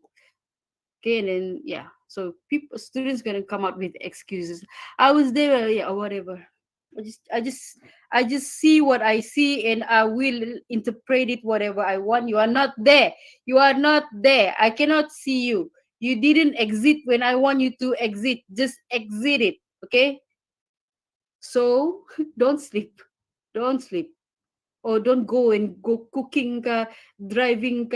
Okay, and then yeah. So students gonna come up with excuses. I was there, yeah, or whatever. I just see what I see and I will interpret it whatever I want. You are not there. You are not there. I cannot see you. You didn't exit when I want you to exit. Just exit it. Okay? So don't sleep. Don't sleep. Or don't go cooking driving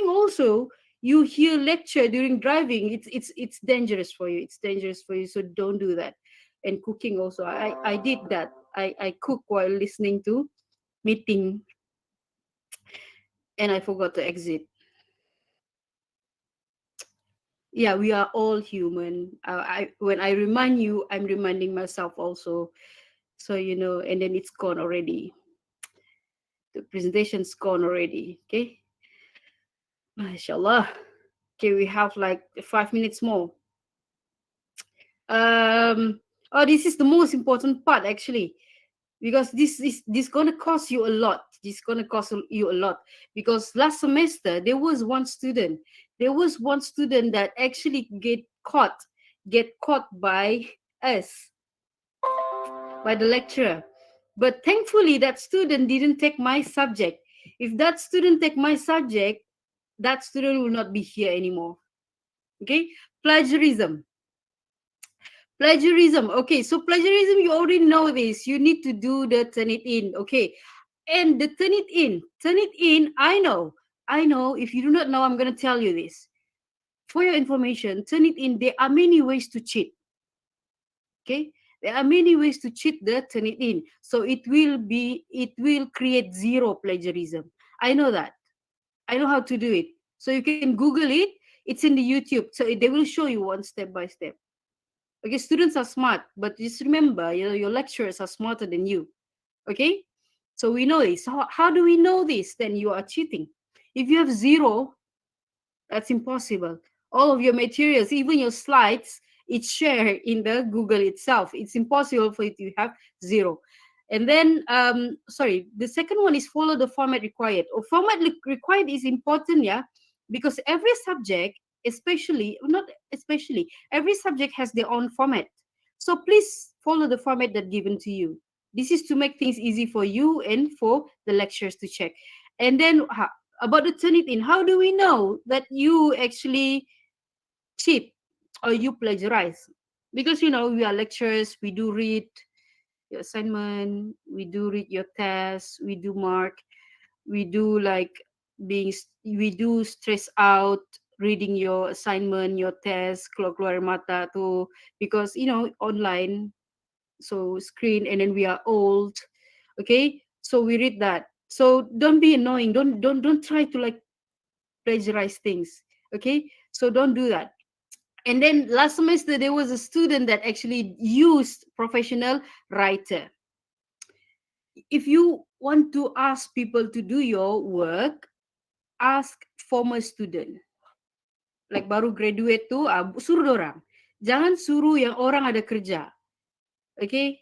also. You hear lecture during driving. It's dangerous for you. It's dangerous for you. So don't do that. And cooking also, I did that. I cook while listening to meeting, and I forgot to exit. Yeah, we are all human. I When I remind you, I'm reminding myself also. So and then it's gone already. The presentation's gone already. Okay. MashaAllah. Okay, we have like 5 minutes more. Oh, this is the most important part actually, because this gonna cost you a lot. This gonna cost you a lot, because last semester there was one student. That actually get caught by us, by the lecturer. But thankfully, that student didn't take my subject. If that student take my subject, that student will not be here anymore. Okay, plagiarism. Plagiarism. Okay, so plagiarism, you already know this. You need to do the Turnitin. Okay, and the Turnitin. I know. If you do not know, I'm gonna tell you this. For your information, Turnitin. There are many ways to cheat. Okay, there are many ways to cheat the Turnitin. So it will create zero plagiarism. I know that. I know how to do it. So you can Google it. It's in the YouTube. So they will show you one step by step. Okay, students are smart, but just remember, your lecturers are smarter than you. Okay, so we know this. How do we know this? Then you are cheating. If you have zero, that's impossible. All of your materials, even your slides, it's shared in the Google itself. It's impossible for you to have zero. And then, the second one is follow the format required. Format required is important, yeah, because every subject, every subject has their own format. So please follow the format that given to you. This is to make things easy for you and for the lecturers to check. And then about the Turnitin, how do we know that you actually cheat or you plagiarize? Because we are lecturers, we do read your assignment, we do read your test, we do mark, we do we do stress out reading your assignment, your test, keluar mata tu, because online, so screen, and then we are old. Okay, so we read that. So don't be annoying. Don't try to plagiarize things. Okay, so don't do that. And then last semester there was a student that actually used professional writer. If you want to ask people to do your work, ask former student. Like baru graduate tu, suruh orang. Jangan suruh yang orang ada kerja. Okay?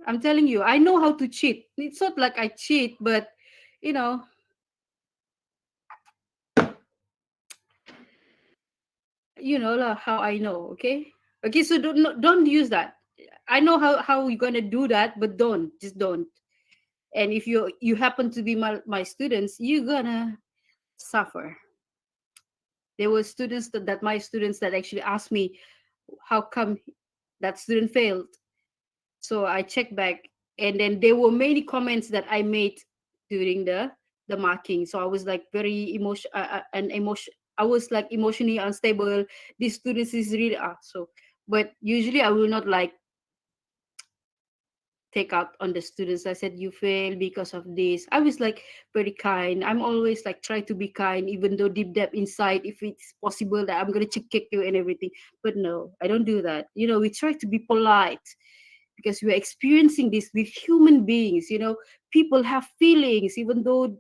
I'm telling you, I know how to cheat. It's not like I cheat, but you know lah how I know. Okay, so don't use that. I know how you're gonna do that, but just don't. And if you happen to be my students, you're gonna suffer. There were students that my students that actually asked me how come that student failed. So I checked back, and then there were many comments that I made during the marking. So I was like very I was like emotionally unstable. These students is really so. But usually I will not take out on the students. I said, you fail because of this. I was like very kind. I'm always try to be kind, even though deep inside, if it's possible that I'm gonna kick you and everything. But no, I don't do that. We try to be polite, because we're experiencing this with human beings. People have feelings, even though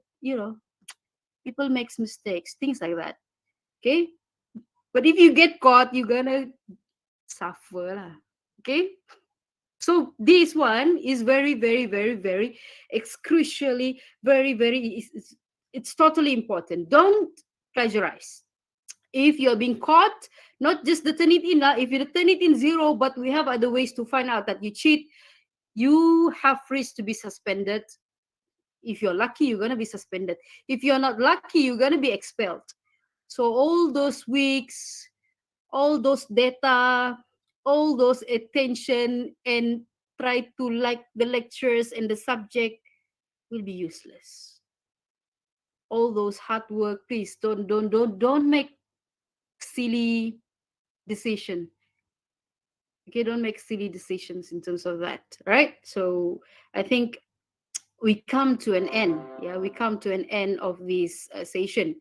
people makes mistakes, things like that. Okay, but if you get caught, you're gonna suffer lah. Okay. So this one is very, very, very, very crucially, very, very, it's totally important. Don't plagiarize. If you're being caught, not just the Turnitin, if you Turnitin zero, but we have other ways to find out that you cheat, you have risk to be suspended. If you're lucky, you're going to be suspended. If you're not lucky, you're going to be expelled. So all those weeks, all those data, all those attention, and try to like the lectures and the subject will be useless. All those hard work, please don't make silly decision. Okay, don't make silly decisions in terms of that, right? So I think we come to an end. Yeah, we come to an end of this session.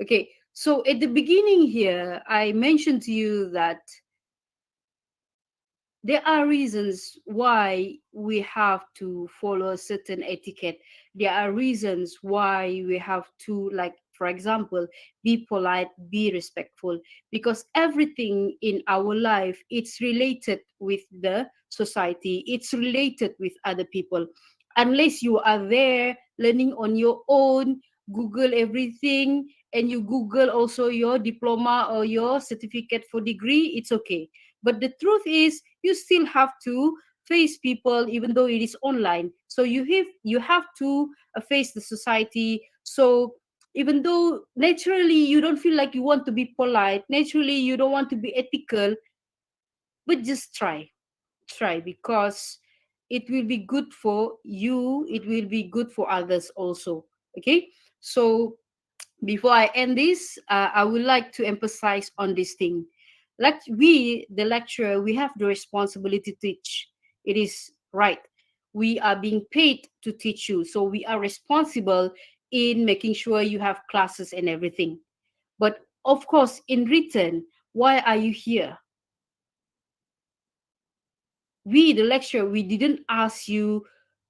Okay, so at the beginning here, I mentioned to you that there are reasons why we have to follow a certain etiquette. There are reasons why we have to, like, for example, be polite, be respectful, because everything in our life, it's related with the society, it's related with other people. Unless you are there learning on your own, Google everything, and you Google also your diploma or your certificate for degree, it's okay. But the truth is, you still have to face people, even though it is online. So you have to face the society. So even though naturally you don't feel like you want to be polite, naturally you don't want to be ethical, but just try, because it will be good for you, it will be good for others also. Okay, so before I end this, I would like to emphasize on this thing. Like, we, the lecturer, we have the responsibility to teach. It is right. We are being paid to teach you, so we are responsible in making sure you have classes and everything. But of course, in return, why are you here? We, the lecturer, we didn't ask you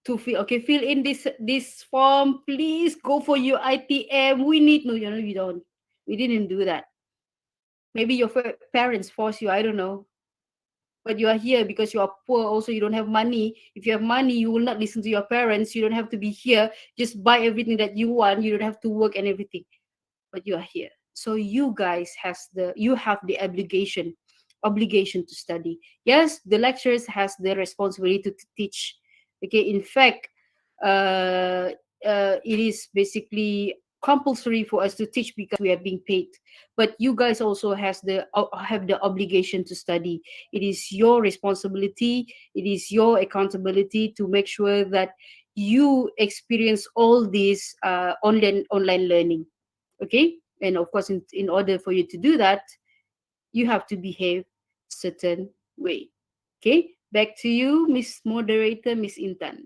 to fill in this form, please go for your ITM, we need, no, you don't, we didn't do that. Maybe your parents force you, I don't know, but you are here because you are poor, also you don't have money. If you have money, you will not listen to your parents, you don't have to be here, just buy everything that you want, you don't have to work and everything, but you are here. So you guys you have the obligation to study. Yes, the lecturers has the responsibility to teach. Okay, in fact, uh, it is basically compulsory for us to teach because we are being paid. But you guys also have the obligation to study. It is your responsibility. It is your accountability to make sure that you experience all this online learning. Okay, and of course, in order for you to do that, you have to behave certain way. Okay, back to you, Miss Moderator, Miss Intan.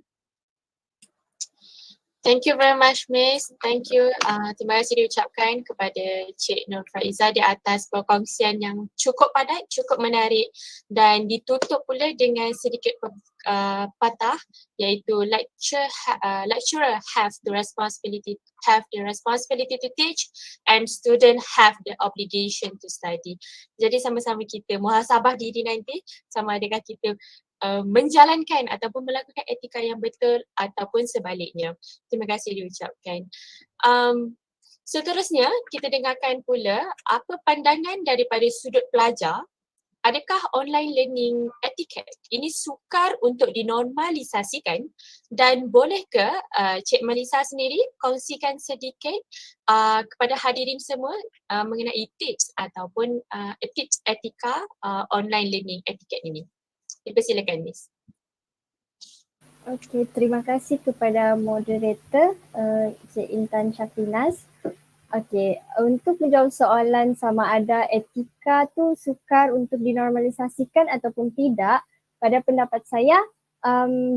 Thank you very much, Miss. Thank you. Terima kasih diucapkan kepada Cik Nur Faiza di atas perkongsian yang cukup padat, cukup menarik, dan ditutup pula dengan sedikit patah, iaitu lecturer have the responsibility to teach and student have the obligation to study. Jadi sama-sama kita muhasabah diri nanti, sama adakah kita menjalankan ataupun melakukan etika yang betul ataupun sebaliknya. Terima kasih diucapkan. Seterusnya, kita dengarkan pula apa pandangan daripada sudut pelajar. Adakah online learning etiquette ini sukar untuk dinormalisasikan, dan boleh ke Cik Melissa sendiri kongsikan sedikit kepada hadirin semua mengenai tips ataupun tips etika online learning etiquette ini? Dipersilakan, Miss. Okey, terima kasih kepada moderator Cik Intan Syafinas. Okey, untuk menjawab soalan sama ada etika tu sukar untuk dinormalisasikan ataupun tidak, pada pendapat saya,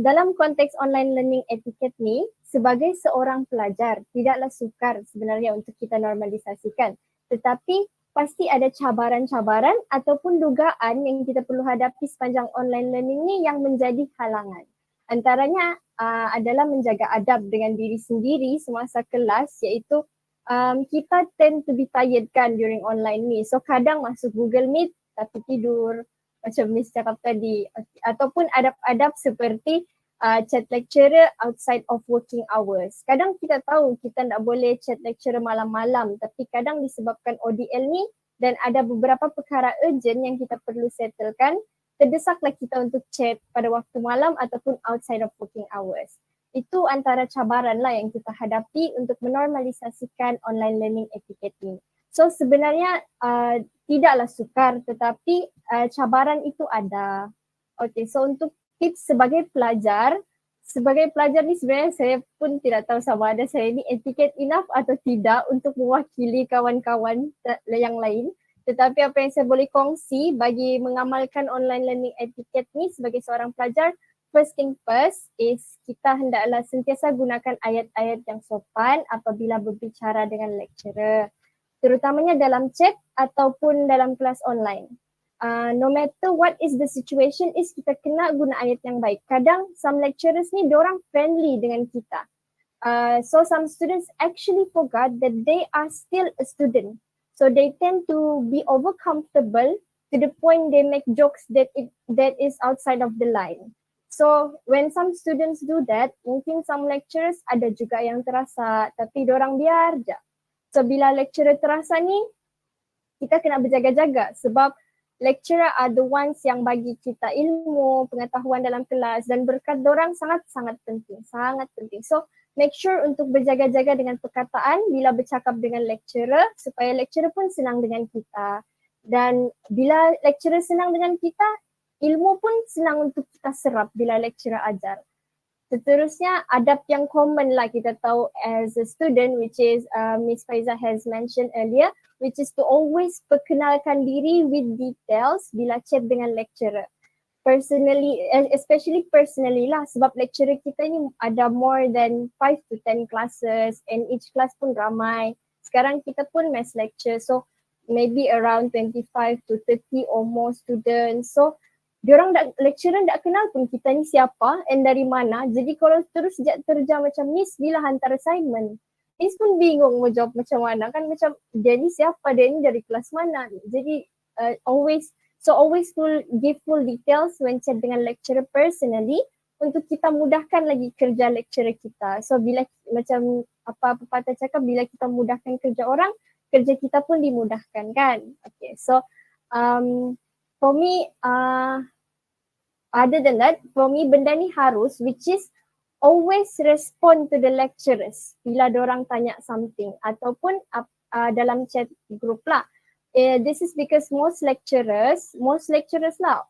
dalam konteks online learning etiquette ni, sebagai seorang pelajar tidaklah sukar sebenarnya untuk kita normalisasikan. Tetapi pasti ada cabaran-cabaran ataupun dugaan yang kita perlu hadapi sepanjang online learning ni yang menjadi halangan. Antaranya adalah menjaga adab dengan diri sendiri semasa kelas, iaitu kita tend to be tired kan during online ni. So kadang masuk Google Meet tapi tidur, macam Miss cakap tadi, ataupun adab-adab seperti chat lecturer outside of working hours. Kadang kita tahu kita tak boleh chat lecturer malam-malam, tapi kadang disebabkan ODL ni dan ada beberapa perkara urgent yang kita perlu settlekan, terdesaklah kita untuk chat pada waktu malam ataupun outside of working hours. Itu antara cabaran lah yang kita hadapi untuk menormalisasikan online learning etiquette ni. So sebenarnya tidaklah sukar, tetapi cabaran itu ada. Okay, so untuk tips sebagai pelajar ni sebenarnya saya pun tidak tahu sama ada saya ni etiquette enough atau tidak untuk mewakili kawan-kawan yang lain. Tetapi apa yang saya boleh kongsi bagi mengamalkan online learning etiquette ni sebagai seorang pelajar, first thing first is kita hendaklah sentiasa gunakan ayat-ayat yang sopan apabila berbicara dengan lecturer, terutamanya dalam chat ataupun dalam kelas online. no matter what is the situation is kita kena guna ayat yang baik. Kadang some lecturers ni diorang friendly dengan kita. So some students actually forgot that they are still a student. So they tend to be over comfortable to the point they make jokes that is outside of the line. So when some students do that, mungkin some lecturers ada juga yang terasa tapi diorang biar je. So bila lecturer terasa ni, kita kena berjaga-jaga sebab lecturer are the ones yang bagi kita ilmu, pengetahuan dalam kelas dan berkat diorang sangat-sangat penting, sangat penting. So make sure untuk berjaga-jaga dengan perkataan bila bercakap dengan lecturer supaya lecturer pun senang dengan kita. Dan bila lecturer senang dengan kita, ilmu pun senang untuk kita serap bila lecturer ajar. Seterusnya, adab yang common lah kita tahu as a student, which is Miss Faiza has mentioned earlier, which is to always perkenalkan diri with details bila chat dengan lecturer. Personally, especially personally lah sebab lecturer kita ni ada more than 5 to 10 classes and each class pun ramai. Sekarang kita pun mass lecture, so maybe around 25 to 30 or more students. So diorang lecturer tak kenal pun kita ni siapa and dari mana. Jadi kalau terus terjah macam Miss bila hantar assignment, Miss pun bingung mau jawab macam mana kan, macam dia ni siapa, dia ni dari kelas mana. Jadi always give full details when chat dengan lecturer personally untuk kita mudahkan lagi kerja lecturer kita. So bila macam apa pepatah cakap, bila kita mudahkan kerja orang, kerja kita pun dimudahkan kan. Okay, so for me, other than that, for me benda ni harus, which is always respond to the lecturers bila dorang tanya something ataupun dalam chat group lah. This is because most lecturers lah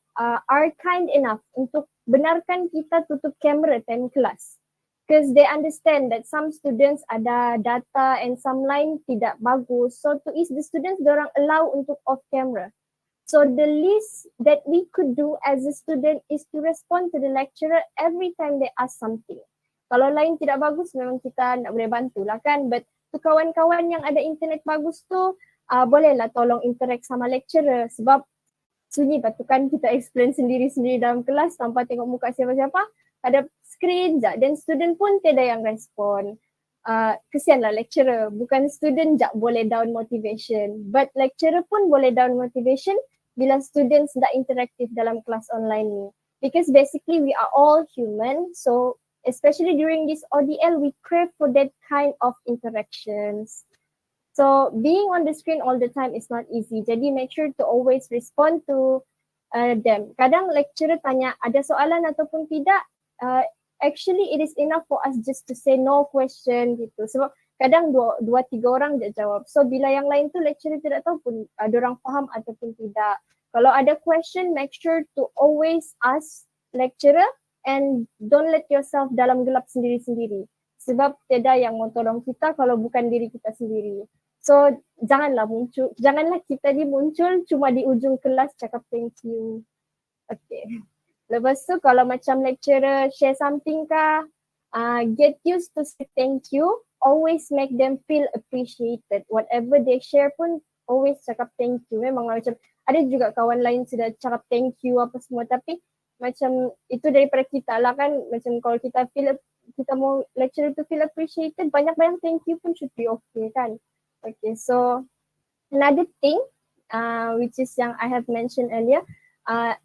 are kind enough untuk benarkan kita tutup kamera time kelas. Because they understand that some students ada data and some lain tidak bagus. So to ease the students, dorang allow untuk off camera. So the least that we could do as a student is to respond to the lecturer every time they ask something. Kalau lain tidak bagus, memang kita nak boleh bantu lah kan. But to kawan-kawan yang ada internet bagus tu, bolehlah tolong interact sama lecturer sebab sunyi tu kan kita explain sendiri-sendiri dalam kelas tanpa tengok muka siapa-siapa, ada screen je dan student pun tiada yang respon. Kesianlah lecturer, bukan student je boleh down motivation but lecturer pun boleh down motivation bila students tak interaktif dalam kelas online ni. Because basically we are all human, so especially during this ODL we crave for that kind of interactions. So being on the screen all the time is not easy. Jadi make sure to always respond to them. Kadang lecturer tanya ada soalan ataupun tidak, actually it is enough for us just to say no question gitu. Sebab kadang dua tiga orang je jawab. So bila yang lain tu lecturer tidak tahu pun orang faham ataupun tidak. Kalau ada question, make sure to always ask lecturer and don't let yourself dalam gelap sendiri-sendiri. Sebab tiada yang mau tolong kita kalau bukan diri kita sendiri. So janganlah kita ni muncul cuma di ujung kelas cakap thank you. Okay. Lepas tu kalau macam lecturer share something kah, get used to say thank you. Always make them feel appreciated. Whatever they share pun always cakap thank you. Memang macam ada juga kawan lain sudah cakap thank you apa semua tapi macam itu daripada kita lah kan. Macam kalau kita mau lecturer to feel appreciated, banyak-banyak thank you pun should be okay kan. Okay, so another thing which is yang I have mentioned earlier,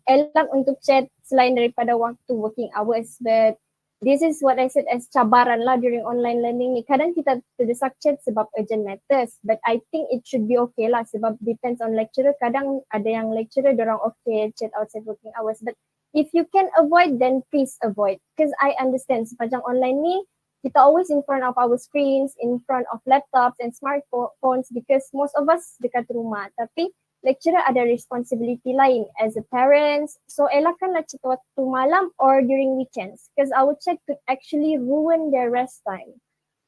elak untuk chat selain daripada waktu working hours, but this is what I said as cabaran lah during online learning ni. Kadang kita terdesak chat sebab urgent matters, but I think it should be okay lah sebab depends on lecturer. Kadang ada yang lecturer dorang okay chat outside working hours, but if you can avoid then please avoid, because I understand sepanjang online ni kita always in front of our screens, in front of laptops and smartphones because most of us dekat rumah. Tapi lecturer ada responsibility lain as a parents. So elakkanlah chat waktu malam or during weekends because our chat could actually ruin their rest time.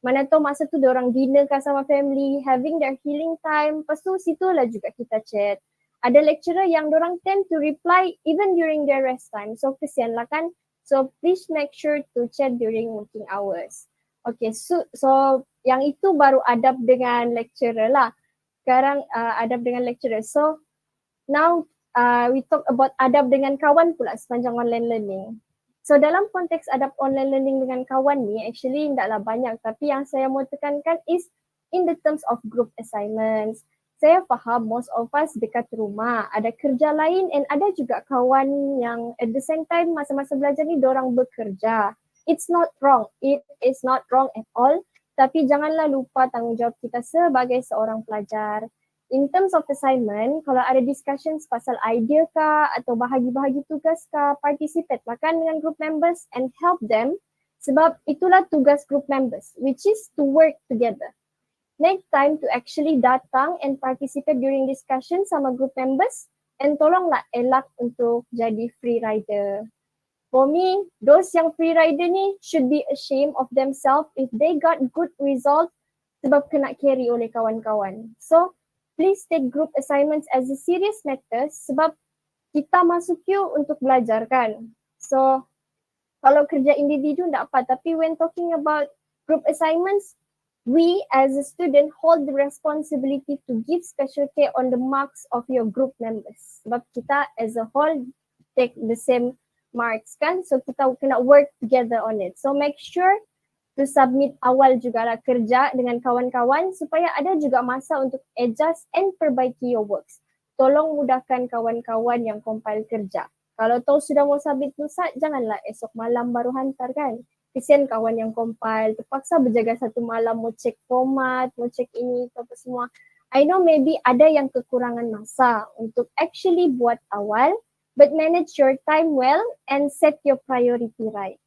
Mana tahu masa tu diorang dinner kan sama family, having their healing time. Lepas tu situlah juga kita chat. Ada lecturer yang diorang tend to reply even during their rest time. So kesian lah kan. So please make sure to chat during working hours. Okay, so yang itu baru adab dengan lecturer lah. Sekarang adab dengan lecturer. So now we talk about adab dengan kawan pula sepanjang online learning. So dalam konteks adab online learning dengan kawan ni actually tidaklah banyak, tapi yang saya mau tekankan is in the terms of group assignments. Saya faham most of us dekat rumah, ada kerja lain and ada juga kawan yang at the same time masa-masa belajar ni dorang bekerja. It's not wrong, it is not wrong at all, tapi janganlah lupa tanggungjawab kita sebagai seorang pelajar. In terms of assignment, kalau ada discussions pasal idea kah atau bahagi-bahagi tugas kah, participate makan dengan group members and help them sebab itulah tugas group members, which is to work together. Make time to actually datang and participate during discussion sama group members and tolonglah elak untuk jadi free rider. For me, those yang free rider ni should be ashamed of themselves if they got good results sebab kena carry oleh kawan-kawan. So, please take group assignments as a serious matter sebab kita masuk queue untuk belajar kan. So, kalau kerja individu tak apa, tapi when talking about group assignments, we as a student hold the responsibility to give special care on the marks of your group members. Sebab kita as a whole take the same marks kan, so kita kena work together on it. So make sure to submit awal jugalah kerja dengan kawan-kawan supaya ada juga masa untuk adjust and perbaiki your works. Tolong mudahkan kawan-kawan yang compile kerja. Kalau tahu sudah mau submit pusat, janganlah esok malam baru hantar kan. Kesian kawan yang compile, terpaksa berjaga satu malam mau cek format, mau cek ini apa semua. I know maybe ada yang kekurangan masa untuk actually buat awal, but manage your time well and set your priority right.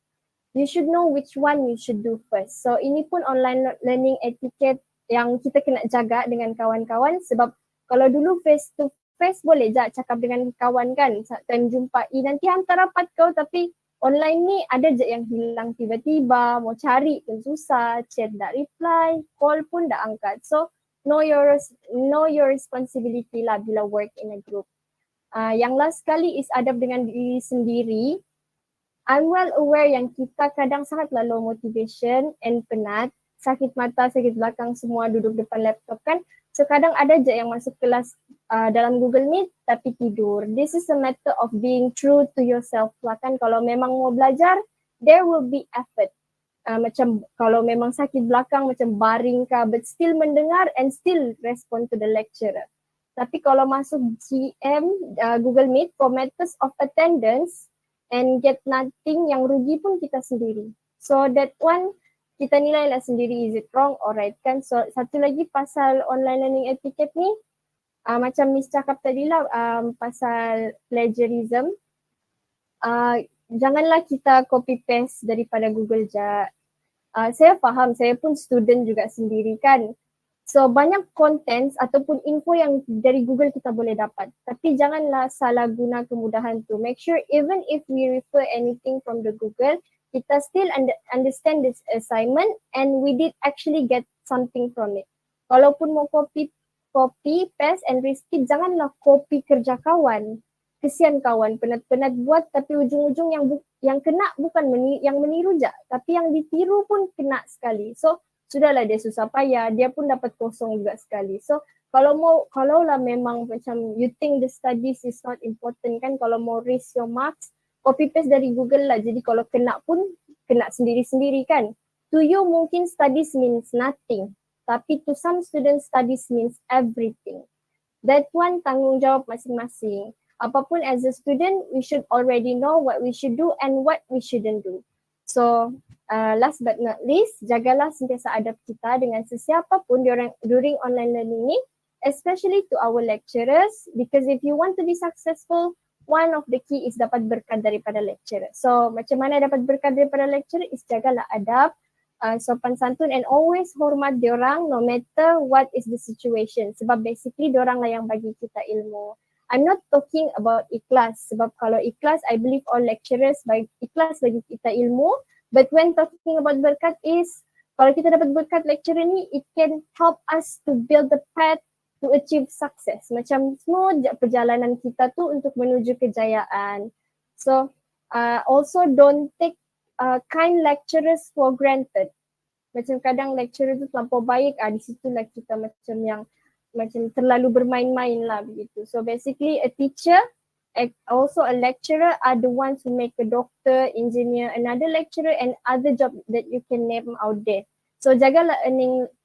You should know which one you should do first. So ini pun online learning etiquette yang kita kena jaga dengan kawan-kawan sebab kalau dulu face to face boleh je cakap dengan kawan kan, dan jumpai nanti hantar rapat kau, tapi online ni ada je yang hilang tiba-tiba, mau cari pun susah, chat tak reply, call pun tak angkat. So know your responsibility lah bila work in a group. Yang last kali is adab dengan diri sendiri. I'm well aware yang kita kadang sangatlah low motivation and penat, sakit mata, sakit belakang semua duduk depan laptop kan. So kadang ada je yang masuk kelas dalam Google Meet tapi tidur. This is a matter of being true to yourself lah kan. Kalau memang mau belajar, there will be effort. Macam kalau memang sakit belakang macam baring kah, but still mendengar and still respond to the lecturer. Tapi kalau masuk GM, Google Meet for matters of attendance, and get nothing, yang rugi pun kita sendiri. So that one, kita nilai lah sendiri, is it wrong or right kan. So satu lagi pasal online learning etiquette ni, macam Miss cakap tadi lah pasal plagiarism, janganlah kita copy paste daripada Google je. Saya faham, saya pun student juga sendiri kan. So banyak contents ataupun info yang dari Google kita boleh dapat. Tapi janganlah salah guna kemudahan tu. Make sure even if we refer anything from the Google, kita still understand this assignment and we did actually get something from it. Kalaupun mau copy, paste and repeat, janganlah copy kerja kawan. Kesian kawan, penat-penat buat tapi ujung-ujung yang kena bukan yang meniru je, tapi yang ditiru pun kena sekali. So sudahlah dia susah payah, dia pun dapat kosong juga sekali. So kalau lah memang macam you think the studies is not important kan, kalau mau raise your marks, copy paste dari Google lah. Jadi kalau kena pun kena sendiri-sendiri kan. To you mungkin studies means nothing, tapi to some students studies means everything. That one tanggungjawab masing-masing. Apapun as a student, we should already know what we should do and what we shouldn't do. So last but not least, jagalah sentiasa adab kita dengan sesiapa pun during online learning ni, especially to our lecturers, because if you want to be successful, one of the key is dapat berkat daripada lecturer. So macam mana dapat berkat daripada lecturer is jagalah adab, sopan santun and always hormat diorang no matter what is the situation. Sebab basically diorang lah yang bagi kita ilmu. I'm not talking about ikhlas sebab kalau ikhlas, I believe all lecturers ikhlas bagi kita ilmu. But when talking about berkat is, kalau kita dapat berkat lecturer ni, it can help us to build the path to achieve success. Macam smooth perjalanan kita tu untuk menuju kejayaan. So also don't take kind lecturers for granted. Macam kadang lecturer tu terlampau baik, di situlah kita macam yang macam terlalu bermain-main lah begitu. So basically a teacher, also a lecturer are the ones who make a doctor, engineer, another lecturer and other job that you can name out there. So jagalah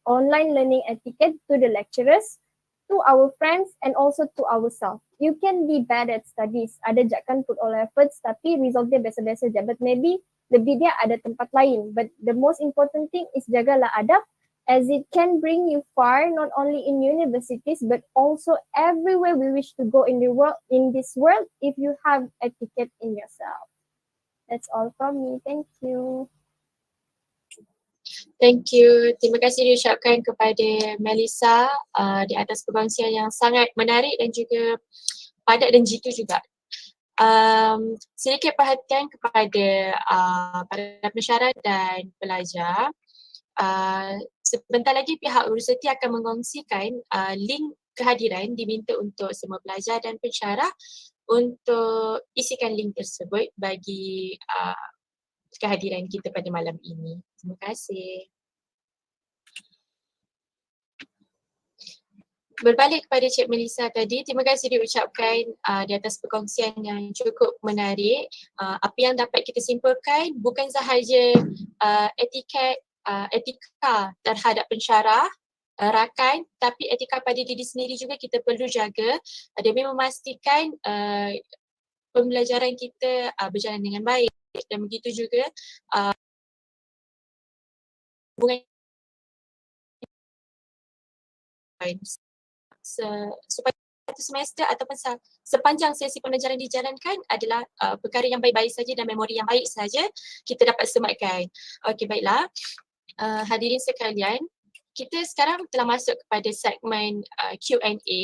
online learning etiquette to the lecturers, to our friends and also to ourselves. You can be bad at studies, ada jakkan put all efforts tapi result dia biasa-biasa je. But maybe lebih dia ada tempat lain. But the most important thing is jagalah adab, as it can bring you far, not only in universities but also everywhere we wish to go in the world, in this world, if you have etiquette in yourself. That's all from me. Thank you. Thank you. Terima kasih diucapkan kepada Melissa di atas perkongsian yang sangat menarik dan juga padat dan jitu juga. Sedikit perhatian kepada para pensyarah dan pelajar. Sebentar lagi pihak universiti akan mengongsikan link kehadiran diminta untuk semua pelajar dan pensyarah untuk isikan link tersebut bagi kehadiran kita pada malam ini. Terima kasih. Berbalik kepada Cik Melissa tadi, terima kasih diucapkan di atas perkongsian yang cukup menarik. Apa yang dapat kita simpulkan bukan sahaja etika terhadap pensyarah, rakan, tapi etika pada diri sendiri juga kita perlu jaga demi memastikan pembelajaran kita berjalan dengan baik, dan begitu juga hubungan supaya satu semester ataupun sepanjang sesi pembelajaran dijalankan adalah perkara yang baik-baik saja dan memori yang baik saja kita dapat sematkan. Okey, baiklah. Hadirin sekalian, kita sekarang telah masuk kepada segmen Q&A.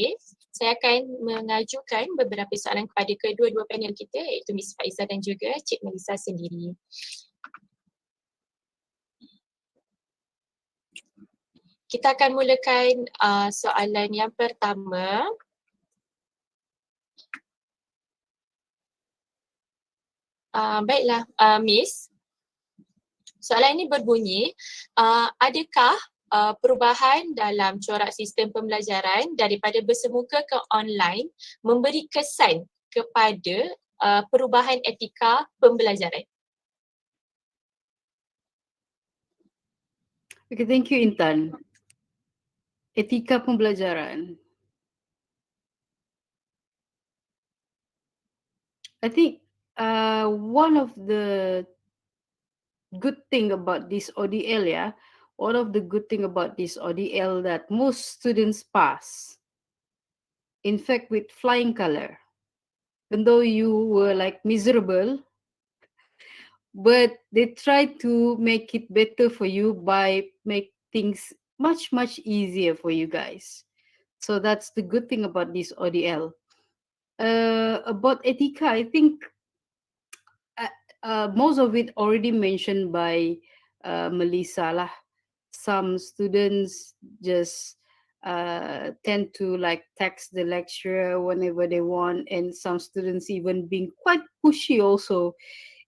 Saya akan mengajukan beberapa soalan kepada kedua-dua panel kita, iaitu Miss Faiza dan juga Cik Melissa sendiri. Kita akan mulakan soalan yang pertama. Baiklah, Miss. Soalan ini berbunyi, adakah perubahan dalam corak sistem pembelajaran daripada bersemuka ke online memberi kesan kepada perubahan etika pembelajaran? Okay, thank you Intan. Etika pembelajaran. I think one of the good thing about this ODL, one of the good thing about this ODL that most students pass, in fact with flying color. Even though you were like miserable, but they try to make it better for you by make things much easier for you guys. So that's the good thing about this ODL. About etika, I think most of it already mentioned by Melissa lah. Some students just tend to like text the lecturer whenever they want, and some students even being quite pushy also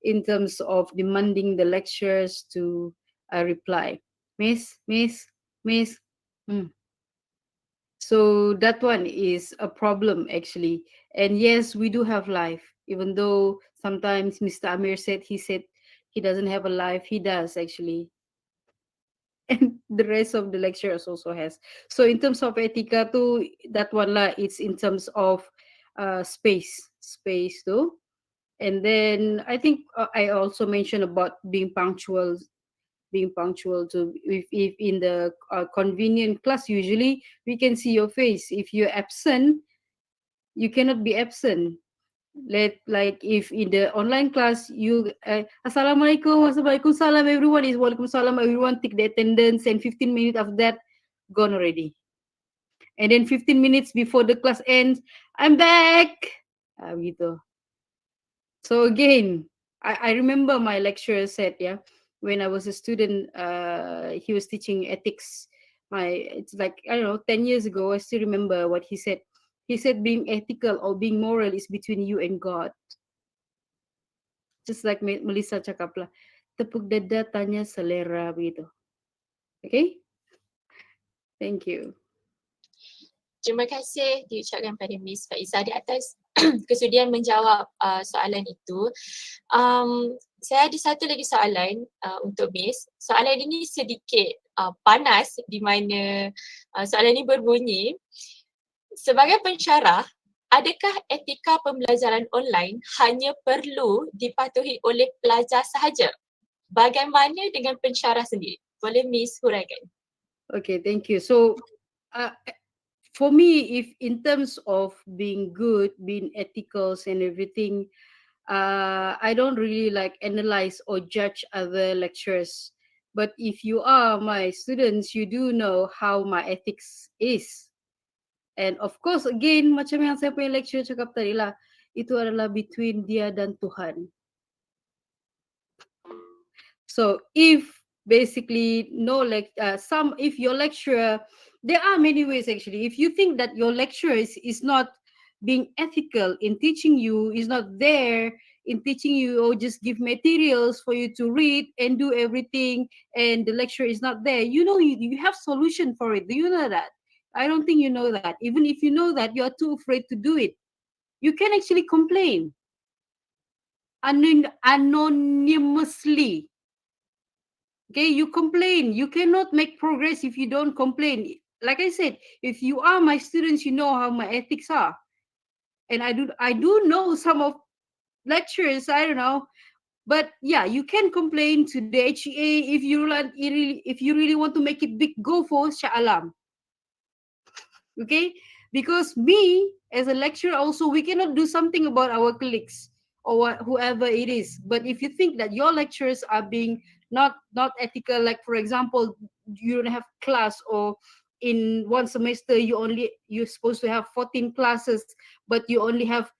in terms of demanding the lecturers to reply. Miss. So that one is a problem actually. And yes, we do have life, even though sometimes Mr. Amir said he doesn't have a life. He does actually. And the rest of the lecturers also has. So in terms of etika too, that one lah, it's in terms of space too. And then I think I also mentioned about being punctual to if in the convenient class, usually we can see your face. If you're absent, you cannot be absent. Like if in the online class you Assalamualaikum Salam, everyone is Walaikum Salam, everyone take the attendance, and 15 minutes of that gone already. And then 15 minutes before the class ends, I'm back. Gitu. So again, I remember my lecturer said, when I was a student, he was teaching ethics. It's like, I don't know, 10 years ago, I still remember what he said. He said being ethical or being moral is between you and God. Just like Melissa cakap lah, tepuk dada tanya selera begitu. Okay? Thank you. Terima kasih diucapkan pada Miss Faiza di atas kesudian menjawab soalan itu. Saya ada satu lagi soalan untuk Miss. Soalan ini sedikit panas di mana soalan ini berbunyi, sebagai pensyarah, adakah etika pembelajaran online hanya perlu dipatuhi oleh pelajar sahaja? Bagaimana dengan pensyarah sendiri? Boleh Miss huraikan? Okay, thank you. So, for me, if in terms of being good, being ethical and everything, I don't really like analyze or judge other lecturers. But if you are my students, you do know how my ethics is. And of course, again, macam yang saya punya lecturer cakap tadi lah, itu adalah between dia dan Tuhan. So if basically if your lecturer, there are many ways actually. If you think that your lecturer is not being ethical in teaching you, is not there in teaching you, or just give materials for you to read and do everything, and the lecturer is not there, you know, you have solution for it. Do you know that? I don't think you know that. Even if you know that, you're too afraid to do it. You can actually complain anonymously. Okay, you complain. You cannot make progress if you don't complain. Like I said, if you are my students, you know how my ethics are. And I do know some of lecturers, I don't know. But yeah, you can complain to the HEA if you really want to make it big, go for Shah Alam. Okay? Because me, as a lecturer also, we cannot do something about our colleagues or whoever it is. But if you think that your lecturers are being not ethical, like for example, you don't have class, or in one semester you're supposed to have 14 classes, but you only have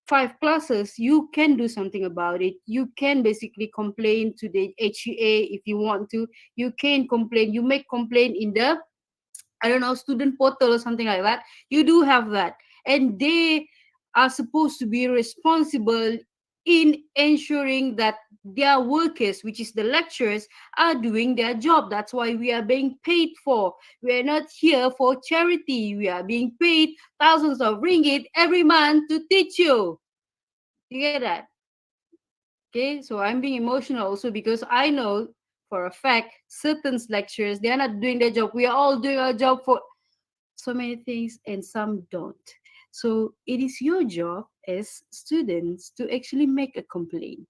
5 classes, you can do something about it. You can basically complain to the HEA if you want to. You can complain. You make complaint in the, I don't know, student portal or something like that. You do have that. And they are supposed to be responsible in ensuring that their workers, which is the lecturers, are doing their job. That's why we are being paid for. We are not here for charity. We are being paid thousands of ringgit every month to teach you. You get that? Okay, so I'm being emotional also because I know for a fact certain lecturers, they are not doing their job. We are all doing our job for so many things, and some don't. So it is your job as students to actually make a complaint.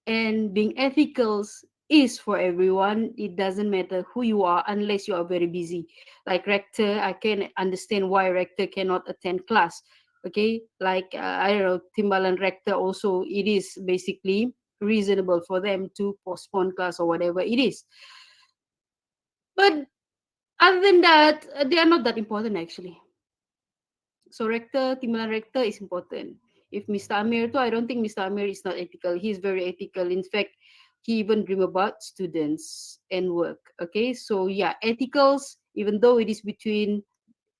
And being ethical is for everyone. It doesn't matter who you are unless you are very busy. Like rector, I can understand why rector cannot attend class. Okay, like I don't know, timbalan rector also, it is basically reasonable for them to postpone class or whatever it is. But other than that, they are not that important actually. So rector, timbalan rector is important. If Mr. Amir too, I don't think Mr. Amir is not ethical. He's very ethical. In fact, he even dream about students and work. Okay, so yeah, ethicals, even though it is between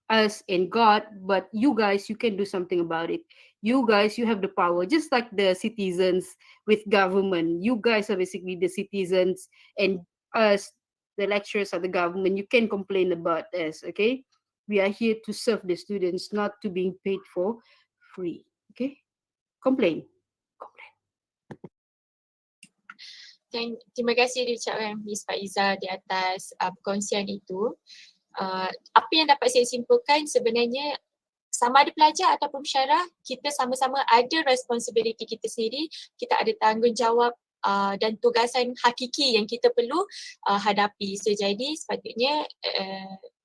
us and God, but you guys, you can do something about it. You guys, you have the power, just like the citizens with government. You guys are basically the citizens, and us, the lecturers, are the government. You can complain about us, okay? We are here to serve the students, not to being paid for free, okay? Complain. Terima kasih diucapkan Miss Faiza di atas perkongsian itu. Apa yang dapat saya simpulkan sebenarnya, sama ada pelajar ataupun pensyarah, kita sama-sama ada responsibility kita sendiri, kita ada tanggungjawab dan tugasan hakiki yang kita perlu hadapi. So jadi sepatutnya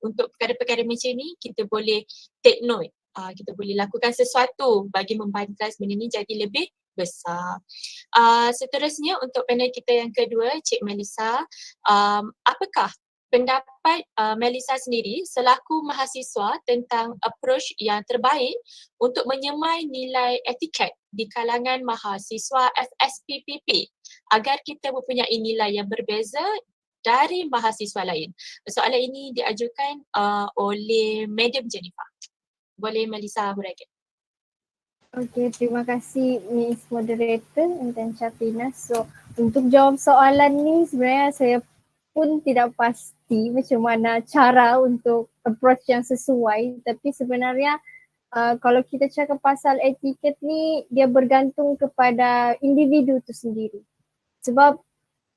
untuk perkara-perkara macam ni kita boleh take note, kita boleh lakukan sesuatu bagi membantras benda ni jadi lebih besar. Seterusnya untuk panel kita yang kedua, Cik Melissa, apakah pendapat Melissa sendiri selaku mahasiswa tentang approach yang terbaik untuk menyemai nilai etiket di kalangan mahasiswa FSPPP agar kita mempunyai nilai yang berbeza dari mahasiswa lain? Soalan ini diajukan oleh Madam Jennifer. Boleh Melissa huraikan? Okey, terima kasih Miss Moderator dan Syafina. So, untuk jawab soalan ni sebenarnya saya pun tidak pasti macam mana cara untuk approach yang sesuai, tapi sebenarnya kalau kita cakap pasal etiquette ni, dia bergantung kepada individu tu sendiri. Sebab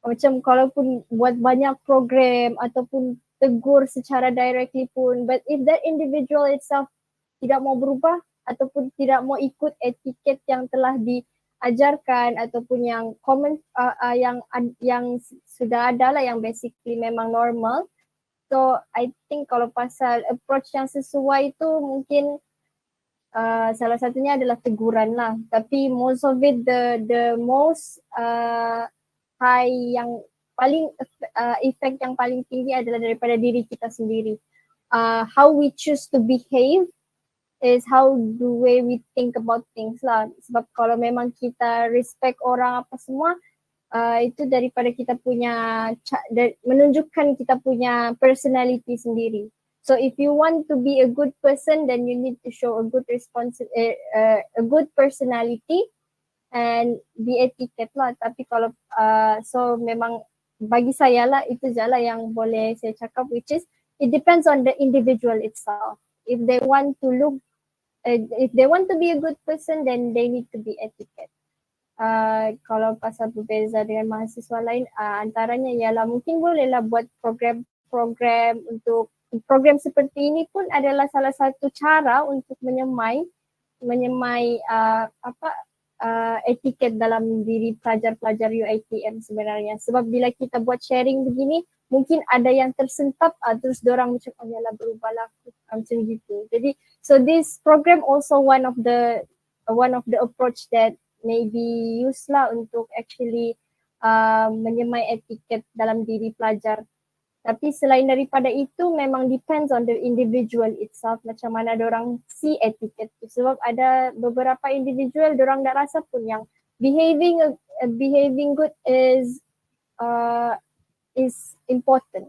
macam kalaupun buat banyak program ataupun tegur secara directly pun, but if that individual itself tidak mau berubah ataupun tidak mau ikut etiquette yang telah diajarkan ataupun yang common yang sudah ada lah, yang basically memang normal. So I think kalau pasal approach yang sesuai tu mungkin salah satunya adalah teguran lah. Tapi most of it, the most high yang paling effect yang paling tinggi adalah daripada diri kita sendiri. How we choose to behave is how the way we think about things lah. Sebab kalau memang kita respect orang apa semua, itu daripada kita punya menunjukkan kita punya personality sendiri. So if you want to be a good person, then you need to show a good a good personality and be etiquette lah. Tapi kalau so memang bagi saya lah, itu je lah yang boleh saya cakap, which is it depends on the individual itself. If they want to look if they want to be a good person, then they need to be etiquette. Kalau pasal berbeza dengan mahasiswa lain, antaranya ialah mungkin bolehlah buat program untuk program seperti ini pun adalah salah satu cara untuk menyemai etiquette dalam diri pelajar-pelajar UITM sebenarnya. Sebab bila kita buat sharing begini, mungkin ada yang tersentap, terus diorang macam yalah berubahlah macam gitu. Jadi so this program also one of the approach that may be used lah untuk actually menyemai etiquette dalam diri pelajar. Tapi selain daripada itu, memang depends on the individual itself macam mana diorang see etiquette tu. Sebab ada beberapa individual diorang dah rasa pun yang behaving good is important.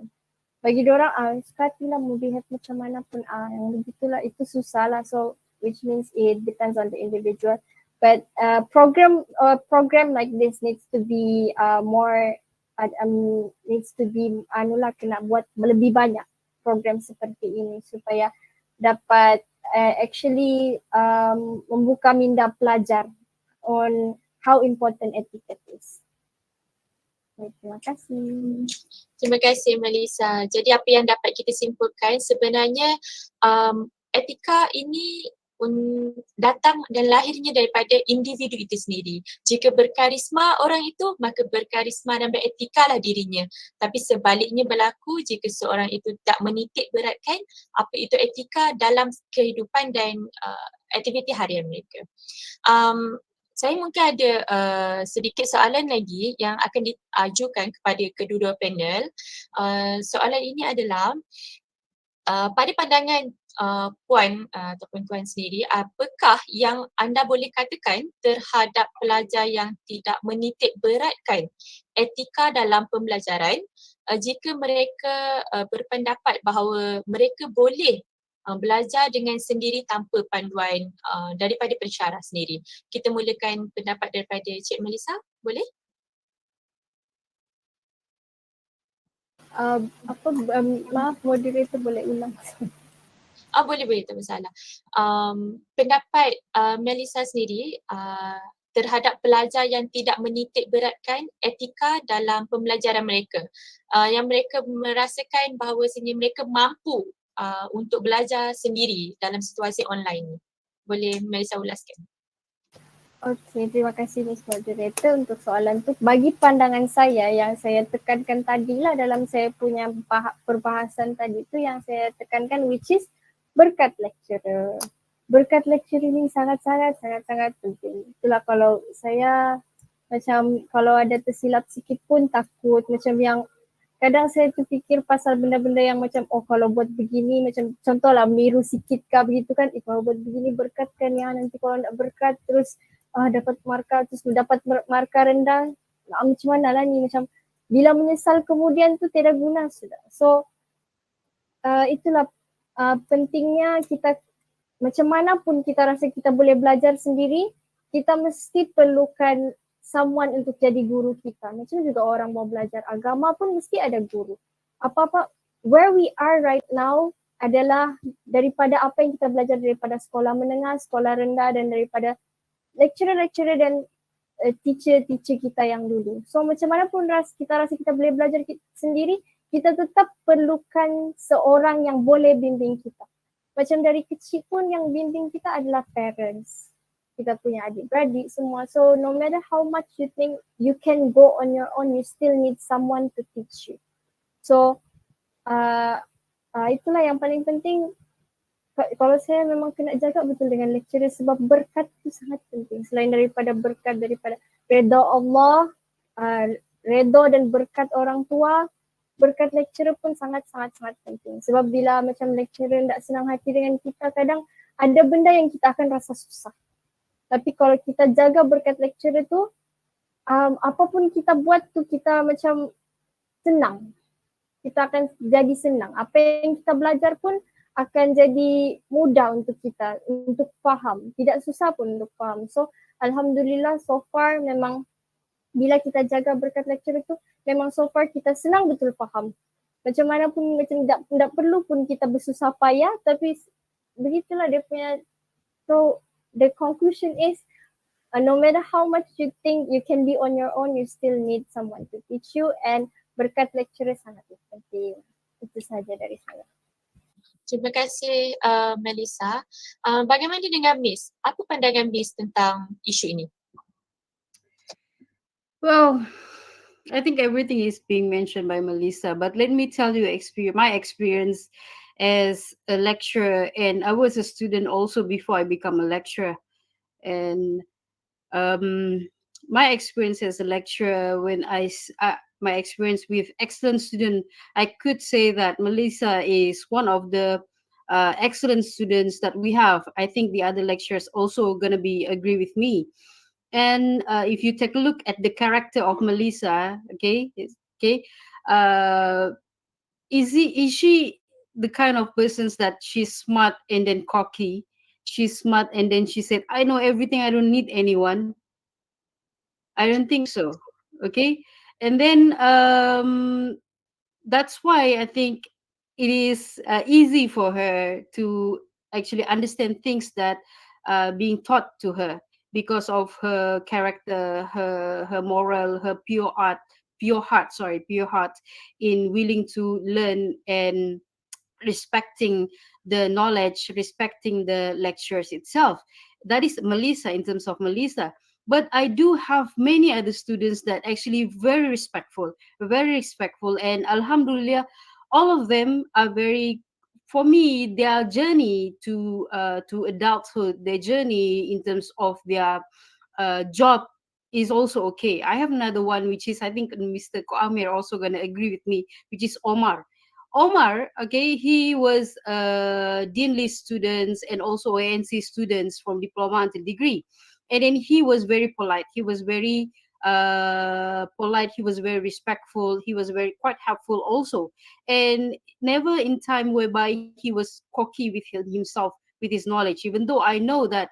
Bagi diorang sekatilah mau behave macam mana pun yang begitulah, itu susah lah. So which means it depends on the individual. But program like this needs to be more kena buat lebih banyak program seperti ini supaya dapat actually membuka minda pelajar on how important etiquette is. Terima kasih. Terima kasih Melissa. Jadi apa yang dapat kita simpulkan sebenarnya etika ini datang dan lahirnya daripada individu itu sendiri. Jika berkarisma orang itu, maka berkarisma dan beretika lah dirinya. Tapi sebaliknya berlaku jika seorang itu tak menitik beratkan apa itu etika dalam kehidupan dan aktiviti harian mereka. Saya mungkin ada sedikit soalan lagi yang akan diajukan kepada kedua-dua panel. Soalan ini adalah pada pandangan puan ataupun tuan sendiri, apakah yang anda boleh katakan terhadap pelajar yang tidak menitik beratkan etika dalam pembelajaran jika mereka berpendapat bahawa mereka boleh belajar dengan sendiri tanpa panduan daripada pensyarah sendiri? Kita mulakan pendapat daripada Cik Melissa, boleh? Maaf, moderator boleh ulang. Boleh, tak masalah. Pendapat Melissa sendiri terhadap pelajar yang tidak menitik beratkan etika dalam pembelajaran mereka, yang mereka merasakan bahawasanya mereka mampu untuk belajar sendiri dalam situasi online ni. Boleh Melissa ulaskan? Okey, terima kasih Miss Moderator untuk soalan tu. Bagi pandangan saya yang saya tekankan tadi lah dalam saya punya perbahasan tadi tu, yang saya tekankan which is berkat lecturer. Berkat lecturer ini sangat-sangat penting. Itulah kalau saya macam kalau ada tersilap sikit pun takut, macam yang kadang saya terfikir pasal benda-benda yang macam kalau buat begini, macam contohlah miru sikit kah begitu kan, kalau buat begini berkat kan ya, nanti kalau nak berkat terus dapat markah, terus dapat markah rendah, macam mana lah ni, macam bila menyesal kemudian tu tiada guna sudah. So itulah pentingnya kita, macam mana pun kita rasa kita boleh belajar sendiri, kita mesti perlukan someone untuk jadi guru kita. Macam juga orang mau belajar agama pun mesti ada guru. Apa-apa, where we are right now, adalah daripada apa yang kita belajar daripada sekolah menengah, sekolah rendah dan daripada lecturer-lecturer dan teacher-teacher kita yang dulu. So macam mana pun kita rasa kita boleh belajar sendiri, kita tetap perlukan seorang yang boleh bimbing kita. Macam dari kecil pun yang bimbing kita adalah parents. Kita punya adik-beradik semua. So no matter how much you think you can go on your own, you still need someone to teach you. So itulah yang paling penting. Kalau saya memang kena jaga betul dengan lecturer sebab berkat itu sangat penting. Selain daripada berkat daripada redha Allah, redha dan berkat orang tua, berkat lecturer pun sangat-sangat penting. Sebab bila macam lecturer tak senang hati dengan kita, kadang ada benda yang kita akan rasa susah. Tapi kalau kita jaga berkat lecturer tu, apapun kita buat tu kita macam senang. Kita akan jadi senang. Apa yang kita belajar pun akan jadi mudah untuk kita, untuk faham. Tidak susah pun untuk faham. So, alhamdulillah so far memang bila kita jaga berkat lecturer tu, memang so far kita senang betul faham. Macam mana pun, macam tak perlu pun kita bersusah payah, tapi begitulah dia punya. So, the conclusion is, no matter how much you think you can be on your own, you still need someone to teach you, and berkat lecturer sangat penting. Itu saja dari saya. Terima kasih Melissa. Bagaimana dengan Miss? Apa pandangan Miss tentang isu ini? Well, I think everything is being mentioned by Melissa, but let me tell you my experience as a lecturer, and I was a student also before I become a lecturer. And my experience as a lecturer, my experience with excellent student, I could say that Melissa is one of the excellent students that we have. I think the other lecturers also gonna agree with me. And if you take a look at the character of Melissa, is she the kind of persons that she's smart and then cocky? She's smart and then she said, "I know everything. I don't need anyone." I don't think so. Okay. And then that's why I think it is easy for her to actually understand things that being taught to her because of her character, her moral, her pure heart in willing to learn and respecting the knowledge, respecting the lectures itself. That is Melissa, in terms of Melissa. But I do have many other students that actually very respectful, and Alhamdulillah, all of them are very, for me, their journey to adulthood, their journey in terms of their job is also okay. I have another one, which is, I think Mr. Koamir also gonna agree with me, which is Omar. Omar, okay, he was deanly students and also ANC students from diploma until degree. And then he was very polite. He was very polite. He was very respectful. He was very quite helpful also. And never in time whereby he was cocky with himself, with his knowledge, even though I know that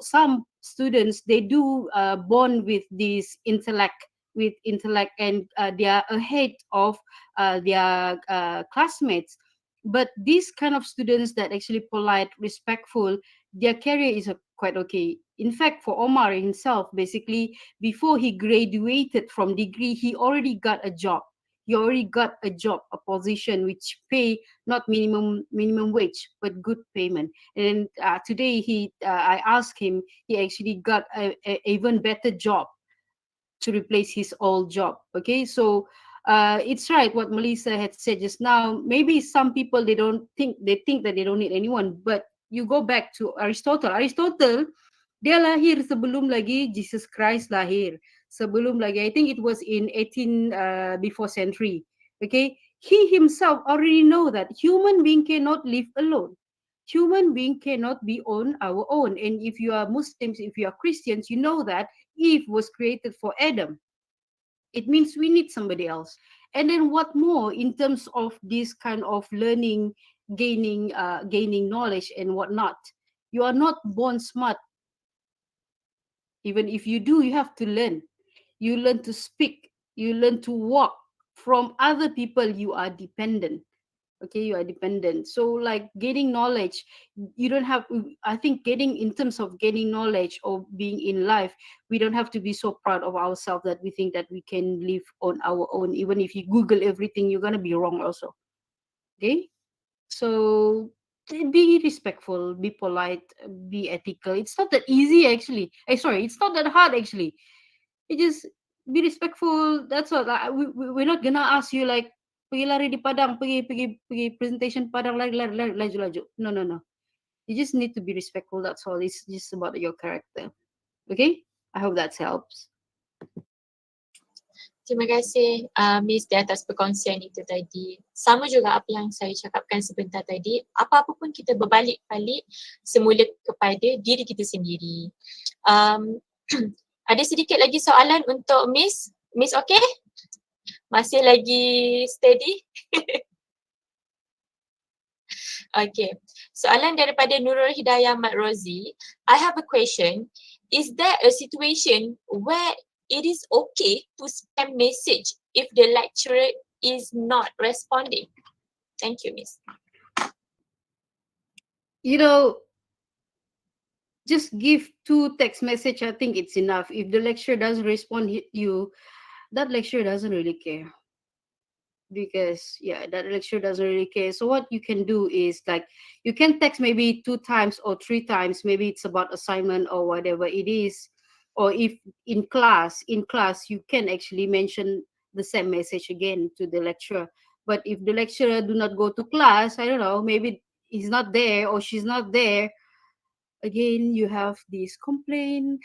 some students, they do born with this intellect, and they are ahead of their classmates. But these kind of students that actually polite, respectful, their career is quite okay. In fact, for Omar himself, basically, before he graduated from degree, he already got a job. A position which pay not minimum wage, but good payment. And today I asked him, he actually got a even better job to replace his old job. Okay, so it's right what Melissa had said just now. Maybe some people, they think that they don't need anyone, but you go back to Aristotle. Dia lahir sebelum lagi Jesus Christ lahir. Sebelum lagi, I think it was in 18 before century. Okay, he himself already know that human being cannot live alone. Human being cannot be on our own. And if you are Muslims, if you are Christians, you know that Eve was created for Adam. It means we need somebody else. And then what more in terms of this kind of learning, gaining knowledge and whatnot? You are not born smart. Even if you do, you have to learn. You learn to speak. You learn to walk. From other people, you are dependent. Okay, you are dependent. So like gaining knowledge, you don't have, I think getting in terms of gaining knowledge or being in life, we don't have to be so proud of ourselves that we think that we can live on our own. Even if you Google everything, you're gonna be wrong also. Okay, so be respectful, be polite, be ethical. It's not that easy actually. Sorry, it's not that hard actually. You just be respectful. That's all. Like, we're not gonna ask you like pergi lari di padang, pergi presentation padang, lari laju. No, no, no. You just need to be respectful. That's all. It's just about your character. Okay? I hope that helps. Terima kasih Miss di atas perkongsian itu tadi. Sama juga apa yang saya cakapkan sebentar tadi, apa-apa pun kita berbalik-balik semula kepada diri kita sendiri. Ada sedikit lagi soalan untuk Miss. Miss okey? Masih lagi steady? Okay. Soalan daripada Nurul Hidayah Mat Rozi. I have a question. Is there a situation where it is okay to spam message if the lecturer is not responding? Thank you, Miss. You know, just give 2 text message. I think it's enough. If the lecturer doesn't respond you, that lecturer doesn't really care. Because yeah, that lecturer doesn't really care. So what you can do is like you can text maybe 2 times or 3 times. Maybe it's about assignment or whatever it is. Or if in class you can actually mention the same message again to the lecturer. But if the lecturer do not go to class, I don't know, maybe he's not there or she's not there, again you have this complaint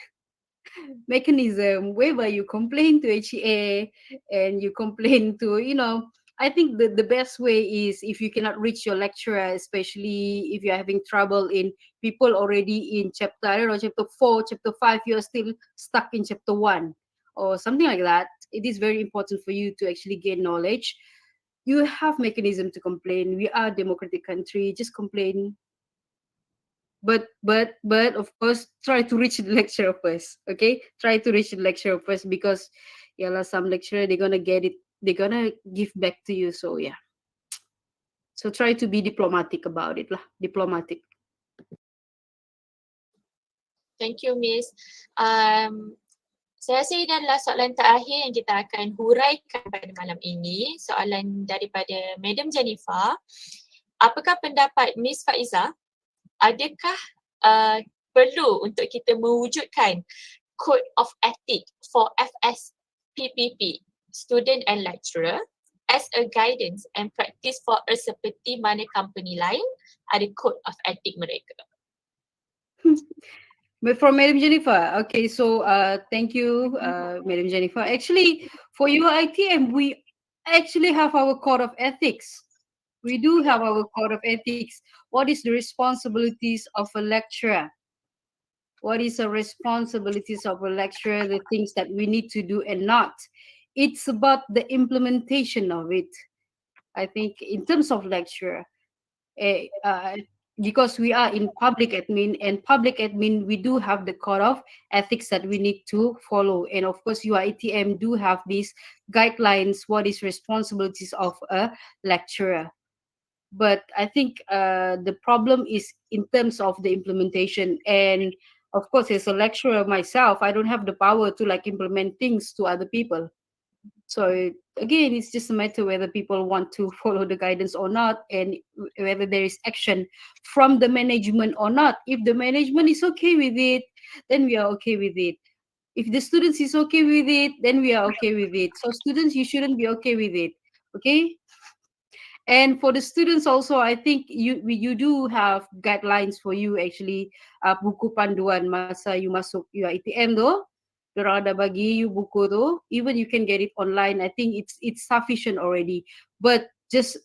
mechanism whereby you complain to HEA and you complain to, I think the best way is if you cannot reach your lecturer, especially if you're having trouble in people already in chapter, I don't know, chapter 4, chapter 5, you're still stuck in chapter 1 or something like that. It is very important for you to actually gain knowledge. You have mechanism to complain. We are a democratic country. Just complain, but of course try to reach the lecturer first. Okay, try to reach the lecturer first, because yeah, some lecturer they're gonna get it, they're gonna give back to you. So yeah, so try to be diplomatic about it lah, diplomatic. Thank you, Miss. Saya rasa ini adalah soalan terakhir yang kita akan huraikan pada malam ini. Soalan daripada Madam Jennifer. Apakah pendapat Miss Faiza? Adakah perlu untuk kita mewujudkan Code of Ethic for FSPPP, student and lecturer, as a guidance and practice for a seperti mana company lain ada Code of Ethic mereka? But for Madam Jennifer, okay, so thank you, Madam Jennifer. Actually, for UITM, we actually have our code of ethics. We do have our code of ethics. What is the responsibilities of a lecturer? What is the responsibilities of a lecturer, the things that we need to do and not? It's about the implementation of it. I think in terms of lecturer, because we are in public admin, and public admin, we do have the code of ethics that we need to follow. And of course, UITM do have these guidelines, what is responsibilities of a lecturer. But I think the problem is in terms of the implementation. And of course, as a lecturer myself, I don't have the power to like implement things to other people. So again, it's just a matter whether people want to follow the guidance or not, and whether there is action from the management or not. If the management is okay with it, then we are okay with it. If the students is okay with it, then we are okay with it. So students, you shouldn't be okay with it. Okay? And for the students also, I think you do have guidelines for you actually. Buku panduan masa you masuk UITM tu, dorang ada bagi you buku tu. Even you can get it online. I think it's sufficient already. But just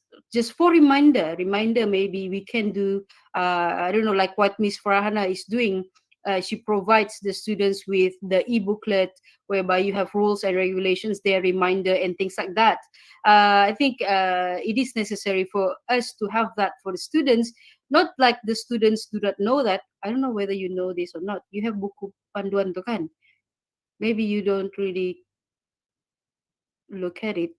for reminder maybe we can do I don't know, like what Miss Farhana is doing. She provides the students with the e-booklet whereby you have rules and regulations there, reminder and things like that. I think it is necessary for us to have that for the students. Not like the students do not know that. I don't know whether you know this or not. You have buku panduan tu kan? Maybe you don't really look at it.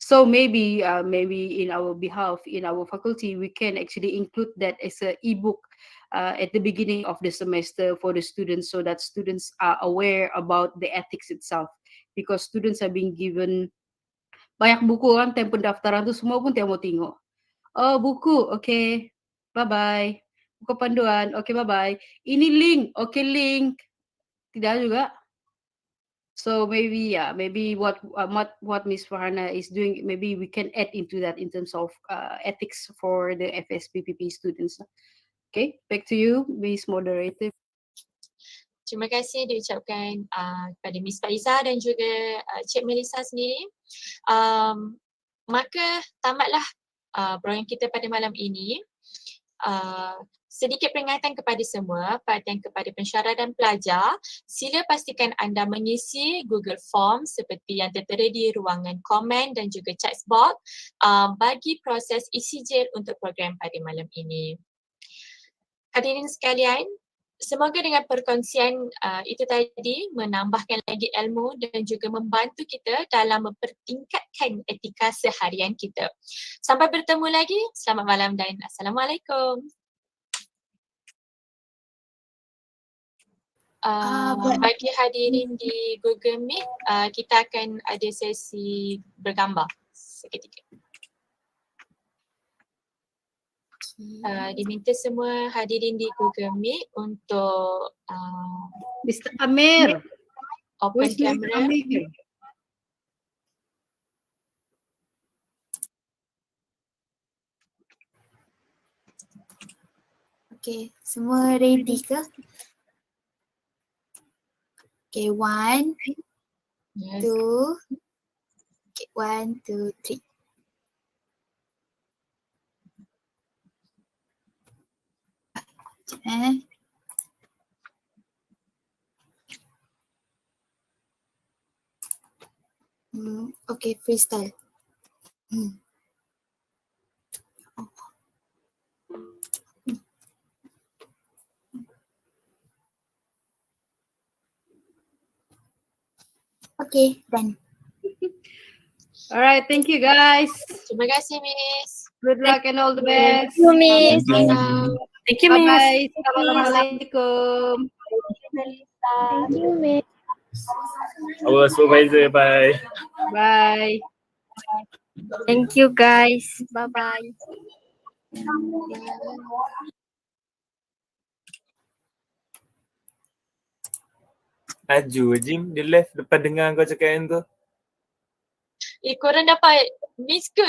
So maybe in our behalf, in our faculty, we can actually include that as a ebook at the beginning of the semester for the students, so that students are aware about the ethics itself. Because students are being given banyak buku kan, time pendaftaran tuh semua pun tiap mau tengok. Oh buku, okay, bye bye. Buku panduan, okay bye bye. Ini link, okay link. Tidak juga. So maybe maybe what Miss Farhana is doing, maybe we can add into that in terms of ethics for the FSPPP students. Okay, back to you, Miss Moderator. Terima kasih diucapkan kepada Miss Faiza dan juga Cik Melissa sendiri. Maka tamatlah program kita pada malam ini. Sedikit peringatan kepada semua, perhatian kepada pensyarah dan pelajar, sila pastikan anda mengisi Google Form seperti yang tertera di ruangan komen dan juga chat box bagi proses isi JIL untuk program pada malam ini. Hadirin sekalian, semoga dengan perkongsian itu tadi menambahkan lagi ilmu dan juga membantu kita dalam mempertingkatkan etika seharian kita. Sampai bertemu lagi, selamat malam dan Assalamualaikum. Bagi hadirin di Google Meet, kita akan ada sesi bergambar seketika. Diminta semua hadirin di Google Meet untuk Mr. Amir, open where's Mr. camera. Amir? Okay, semua ready ke? Okay, 1, Yes. 2, okay, 1, 2, 3. Okay, freestyle. Okay, done. Alright, thank you guys. Terima kasih Miss. Good luck and all the best. Thank you, Miss. Thank you. Bye bye. Assalamualaikum. Thank you, Miss. Our supervisor, bye. Bye. Thank you, guys. Bye-bye. Aju Jim, dia left depan dengar kau cakap yang tu. Korang dapat miss ke?